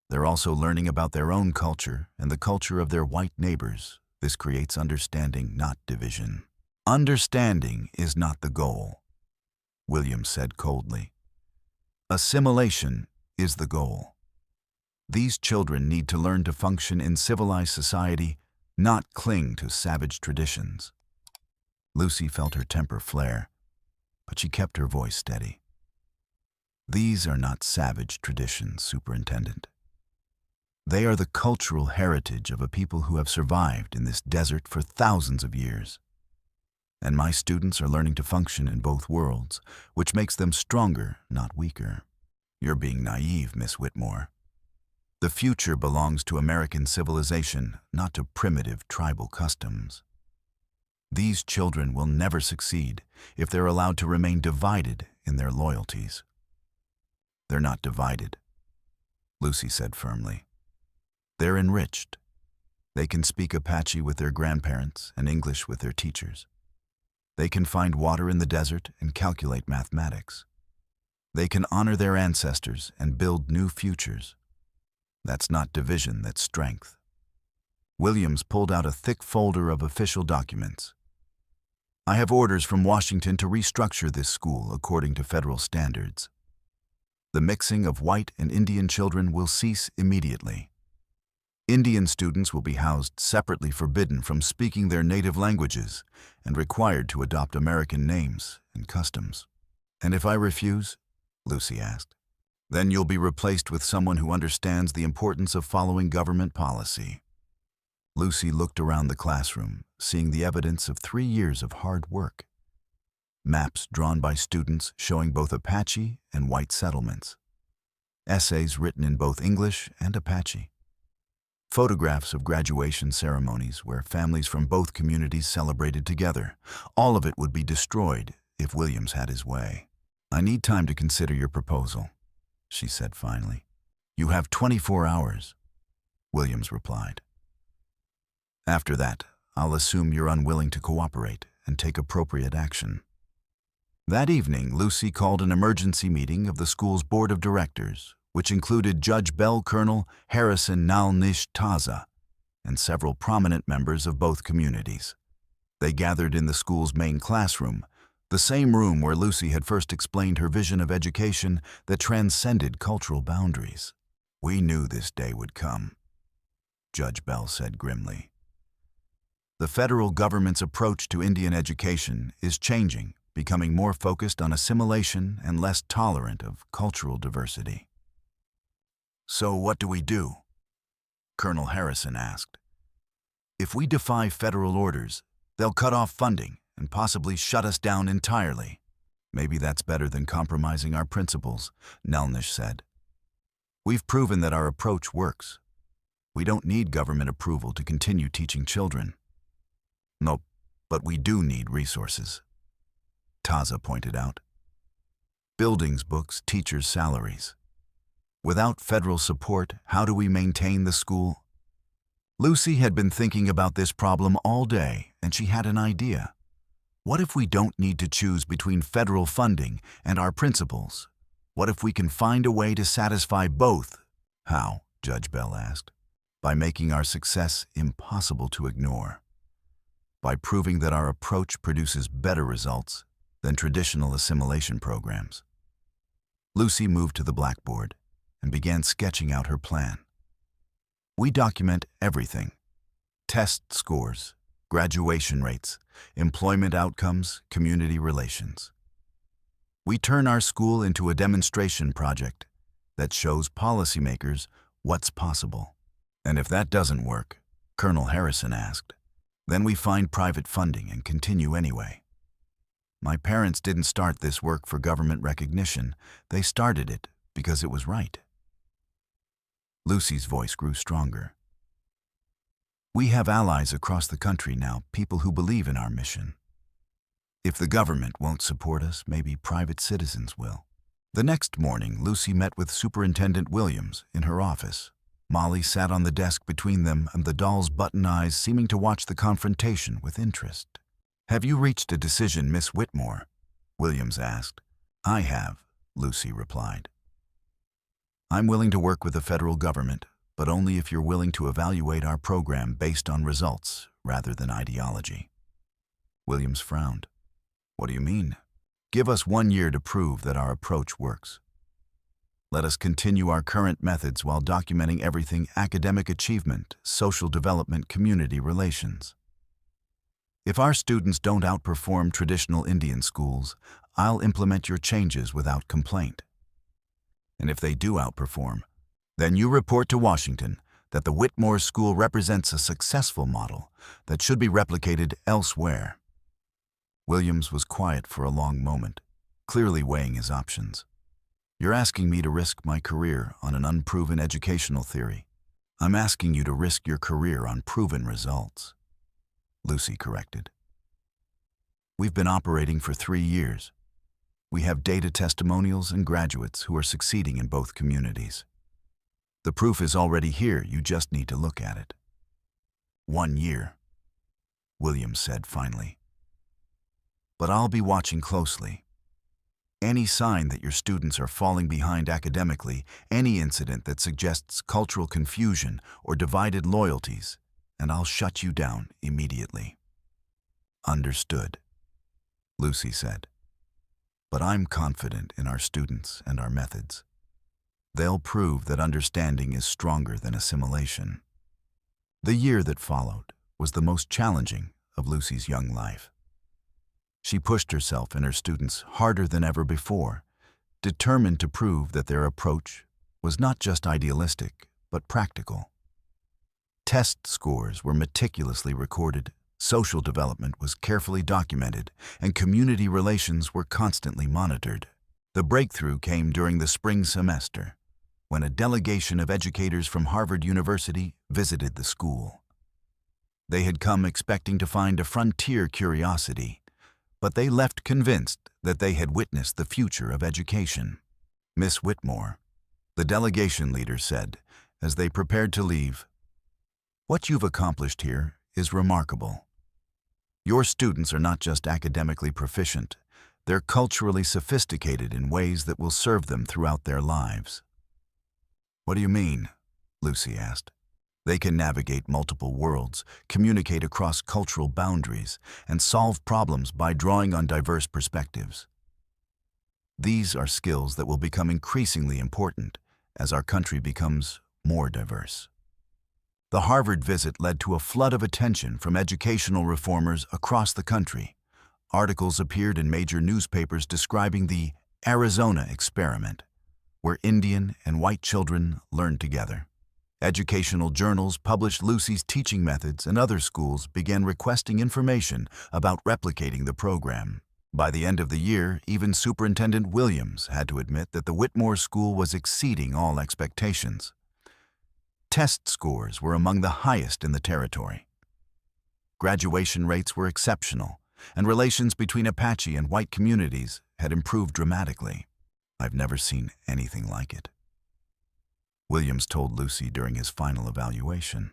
They're also learning about their own culture and the culture of their white neighbors. This creates understanding, not division." "Understanding is not the goal," Williams said coldly. "Assimilation is the goal. These children need to learn to function in civilized society, not cling to savage traditions." Lucy felt her temper flare, but she kept her voice steady. "These are not savage traditions, Superintendent. They are the cultural heritage of a people who have survived in this desert for thousands of years. And my students are learning to function in both worlds, which makes them stronger, not weaker." "You're being naive, Miss Whitmore. The future belongs to American civilization, not to primitive tribal customs. These children will never succeed if they're allowed to remain divided in their loyalties." "They're not divided," Lucy said firmly. "They're enriched. They can speak Apache with their grandparents and English with their teachers. They can find water in the desert and calculate mathematics. They can honor their ancestors and build new futures. That's not division, that's strength." Williams pulled out a thick folder of official documents. "I have orders from Washington to restructure this school according to federal standards. The mixing of white and Indian children will cease immediately. Indian students will be housed separately, forbidden from speaking their native languages, and required to adopt American names and customs." "And if I refuse?" Lucy asked. "Then you'll be replaced with someone who understands the importance of following government policy." Lucy looked around the classroom, seeing the evidence of 3 years of hard work. Maps drawn by students showing both Apache and white settlements. Essays written in both English and Apache. Photographs of graduation ceremonies where families from both communities celebrated together. All of it would be destroyed if Williams had his way. "I need time to consider your proposal," she said finally. "You have 24 hours, Williams replied. "After that, I'll assume you're unwilling to cooperate and take appropriate action." That evening, Lucy called an emergency meeting of the school's board of directors, which included Judge Bell, Colonel Harrison Naalnish Taza, and several prominent members of both communities. They gathered in the school's main classroom, the same room where Lucy had first explained her vision of education that transcended cultural boundaries. "We knew this day would come," Judge Bell said grimly. "The federal government's approach to Indian education is changing, becoming more focused on assimilation and less tolerant of cultural diversity." "So what do we do?" Colonel Harrison asked. "If we defy federal orders, they'll cut off funding and possibly shut us down entirely." "Maybe that's better than compromising our principles," Naalnish said. "We've proven that our approach works. We don't need government approval to continue teaching children. Nope, but we do need resources, Taza pointed out. Buildings, books, teachers' salaries. Without federal support, how do we maintain the school? Lucy had been thinking about this problem all day, and she had an idea. What if we don't need to choose between federal funding and our principals? What if we can find a way to satisfy both? How? Judge Bell asked. By making our success impossible to ignore. By proving that our approach produces better results than traditional assimilation programs. Lucy moved to the blackboard and began sketching out her plan. We document everything: test scores, graduation rates, employment outcomes, community relations. We turn our school into a demonstration project that shows policymakers what's possible. And if that doesn't work, Colonel Harrison asked, then we find private funding and continue anyway. My parents didn't start this work for government recognition. They started it because it was right. Lucy's voice grew stronger. We have allies across the country now, people who believe in our mission. If the government won't support us, maybe private citizens will. The next morning, Lucy met with Superintendent Williams in her office. Molly sat on the desk between them, and the doll's button eyes seeming to watch the confrontation with interest. Have you reached a decision, Miss Whitmore? Williams asked. I have, Lucy replied. I'm willing to work with the federal government, but only if you're willing to evaluate our program based on results rather than ideology. Williams frowned. What do you mean? Give us 1 year to prove that our approach works. Let us continue our current methods while documenting everything: academic achievement, social development, community relations. If our students don't outperform traditional Indian schools, I'll implement your changes without complaint. And if they do outperform, then you report to Washington that the Whitmore School represents a successful model that should be replicated elsewhere. Williams was quiet for a long moment, clearly weighing his options. You're asking me to risk my career on an unproven educational theory. I'm asking you to risk your career on proven results, Lucy corrected. We've been operating for 3 years. We have data testimonials and graduates who are succeeding in both communities. The proof is already here, you just need to look at it. 1 year, Williams said finally. But I'll be watching closely. Any sign that your students are falling behind academically, any incident that suggests cultural confusion or divided loyalties, and I'll shut you down immediately. Understood, Lucy said. But I'm confident in our students and our methods. They'll prove that understanding is stronger than assimilation. The year that followed was the most challenging of Lucy's young life. She pushed herself and her students harder than ever before, determined to prove that their approach was not just idealistic, but practical. Test scores were meticulously recorded, social development was carefully documented, and community relations were constantly monitored. The breakthrough came during the spring semester, when a delegation of educators from Harvard University visited the school. They had come expecting to find a frontier curiosity, but they left convinced that they had witnessed the future of education. Miss Whitmore, the delegation leader said, as they prepared to leave, "What you've accomplished here is remarkable. Your students are not just academically proficient, they're culturally sophisticated in ways that will serve them throughout their lives." What do you mean? Lucy asked. They can navigate multiple worlds, communicate across cultural boundaries, and solve problems by drawing on diverse perspectives. These are skills that will become increasingly important as our country becomes more diverse. The Harvard visit led to a flood of attention from educational reformers across the country. Articles appeared in major newspapers describing the Arizona experiment, where Indian and white children learned together. Educational journals published Lucy's teaching methods, and other schools began requesting information about replicating the program. By the end of the year, even Superintendent Williams had to admit that the Whitmore School was exceeding all expectations. test scores were among the highest in the territory. Graduation rates were exceptional, and relations between Apache and white communities had improved dramatically. "I've never seen anything like it," Williams told Lucy during his final evaluation.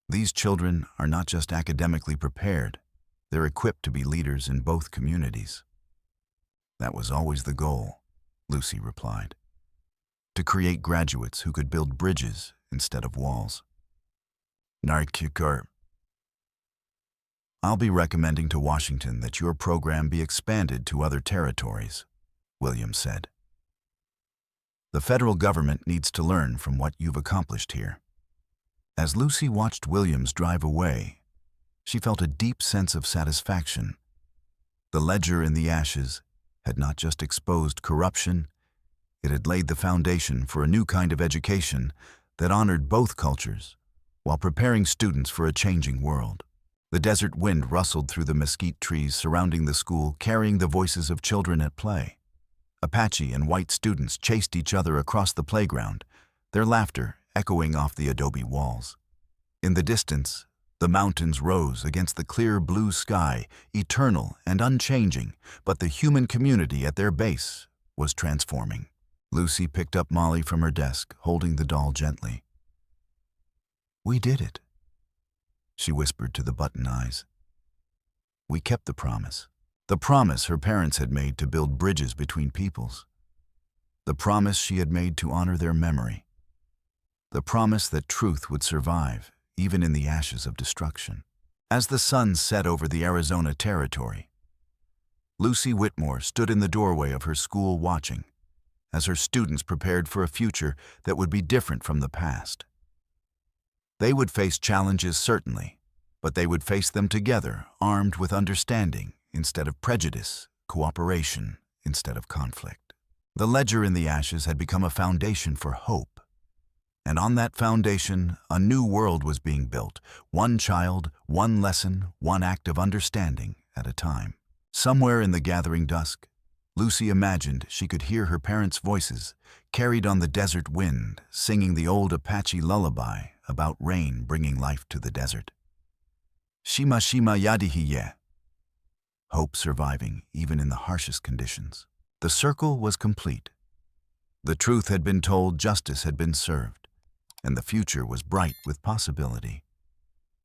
"These children are not just academically prepared, they're equipped to be leaders in both communities." "That was always the goal," Lucy replied. "To create graduates who could build bridges instead of walls." "Narkikar, I'll be recommending to Washington that your program be expanded to other territories," Williams said. "The federal government needs to learn from what you've accomplished here." As Lucy watched Williams drive away, she felt a deep sense of satisfaction. The ledger in the ashes had not just exposed corruption, it had laid the foundation for a new kind of education that honored both cultures while preparing students for a changing world. The desert wind rustled through the mesquite trees surrounding the school, carrying the voices of children at play. Apache and white students chased each other across the playground, their laughter echoing off the adobe walls. In the distance, the mountains rose against the clear blue sky, eternal and unchanging, but the human community at their base was transforming. Lucy picked up Molly from her desk, holding the doll gently. "We did it," she whispered to the button eyes. "We kept the promise her parents had made to build bridges between peoples. The promise she had made to honor their memory. The promise that truth would survive, even in the ashes of destruction." As the sun set over the Arizona territory, Lucy Whitmore stood in the doorway of her school watching, as her students prepared for a future that would be different from the past. They would face challenges, certainly, but they would face them together, armed with understanding instead of prejudice, cooperation instead of conflict. The ledger in the ashes had become a foundation for hope. And on that foundation, a new world was being built, one child, one lesson, one act of understanding at a time. Somewhere in the gathering dusk, Lucy imagined she could hear her parents' voices, carried on the desert wind, singing the old Apache lullaby about rain bringing life to the desert. Shima Shima Yadihiye. Hope surviving even in the harshest conditions. The circle was complete. The truth had been told, justice had been served, and the future was bright with possibility.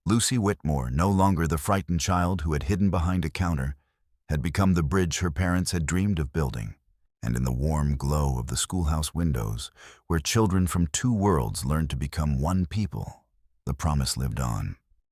Lucy Whitmore, no longer the frightened child who had hidden behind a counter, had become the bridge her parents had dreamed of building, and in the warm glow of the schoolhouse windows, where children from two worlds learned to become one people, the promise lived on.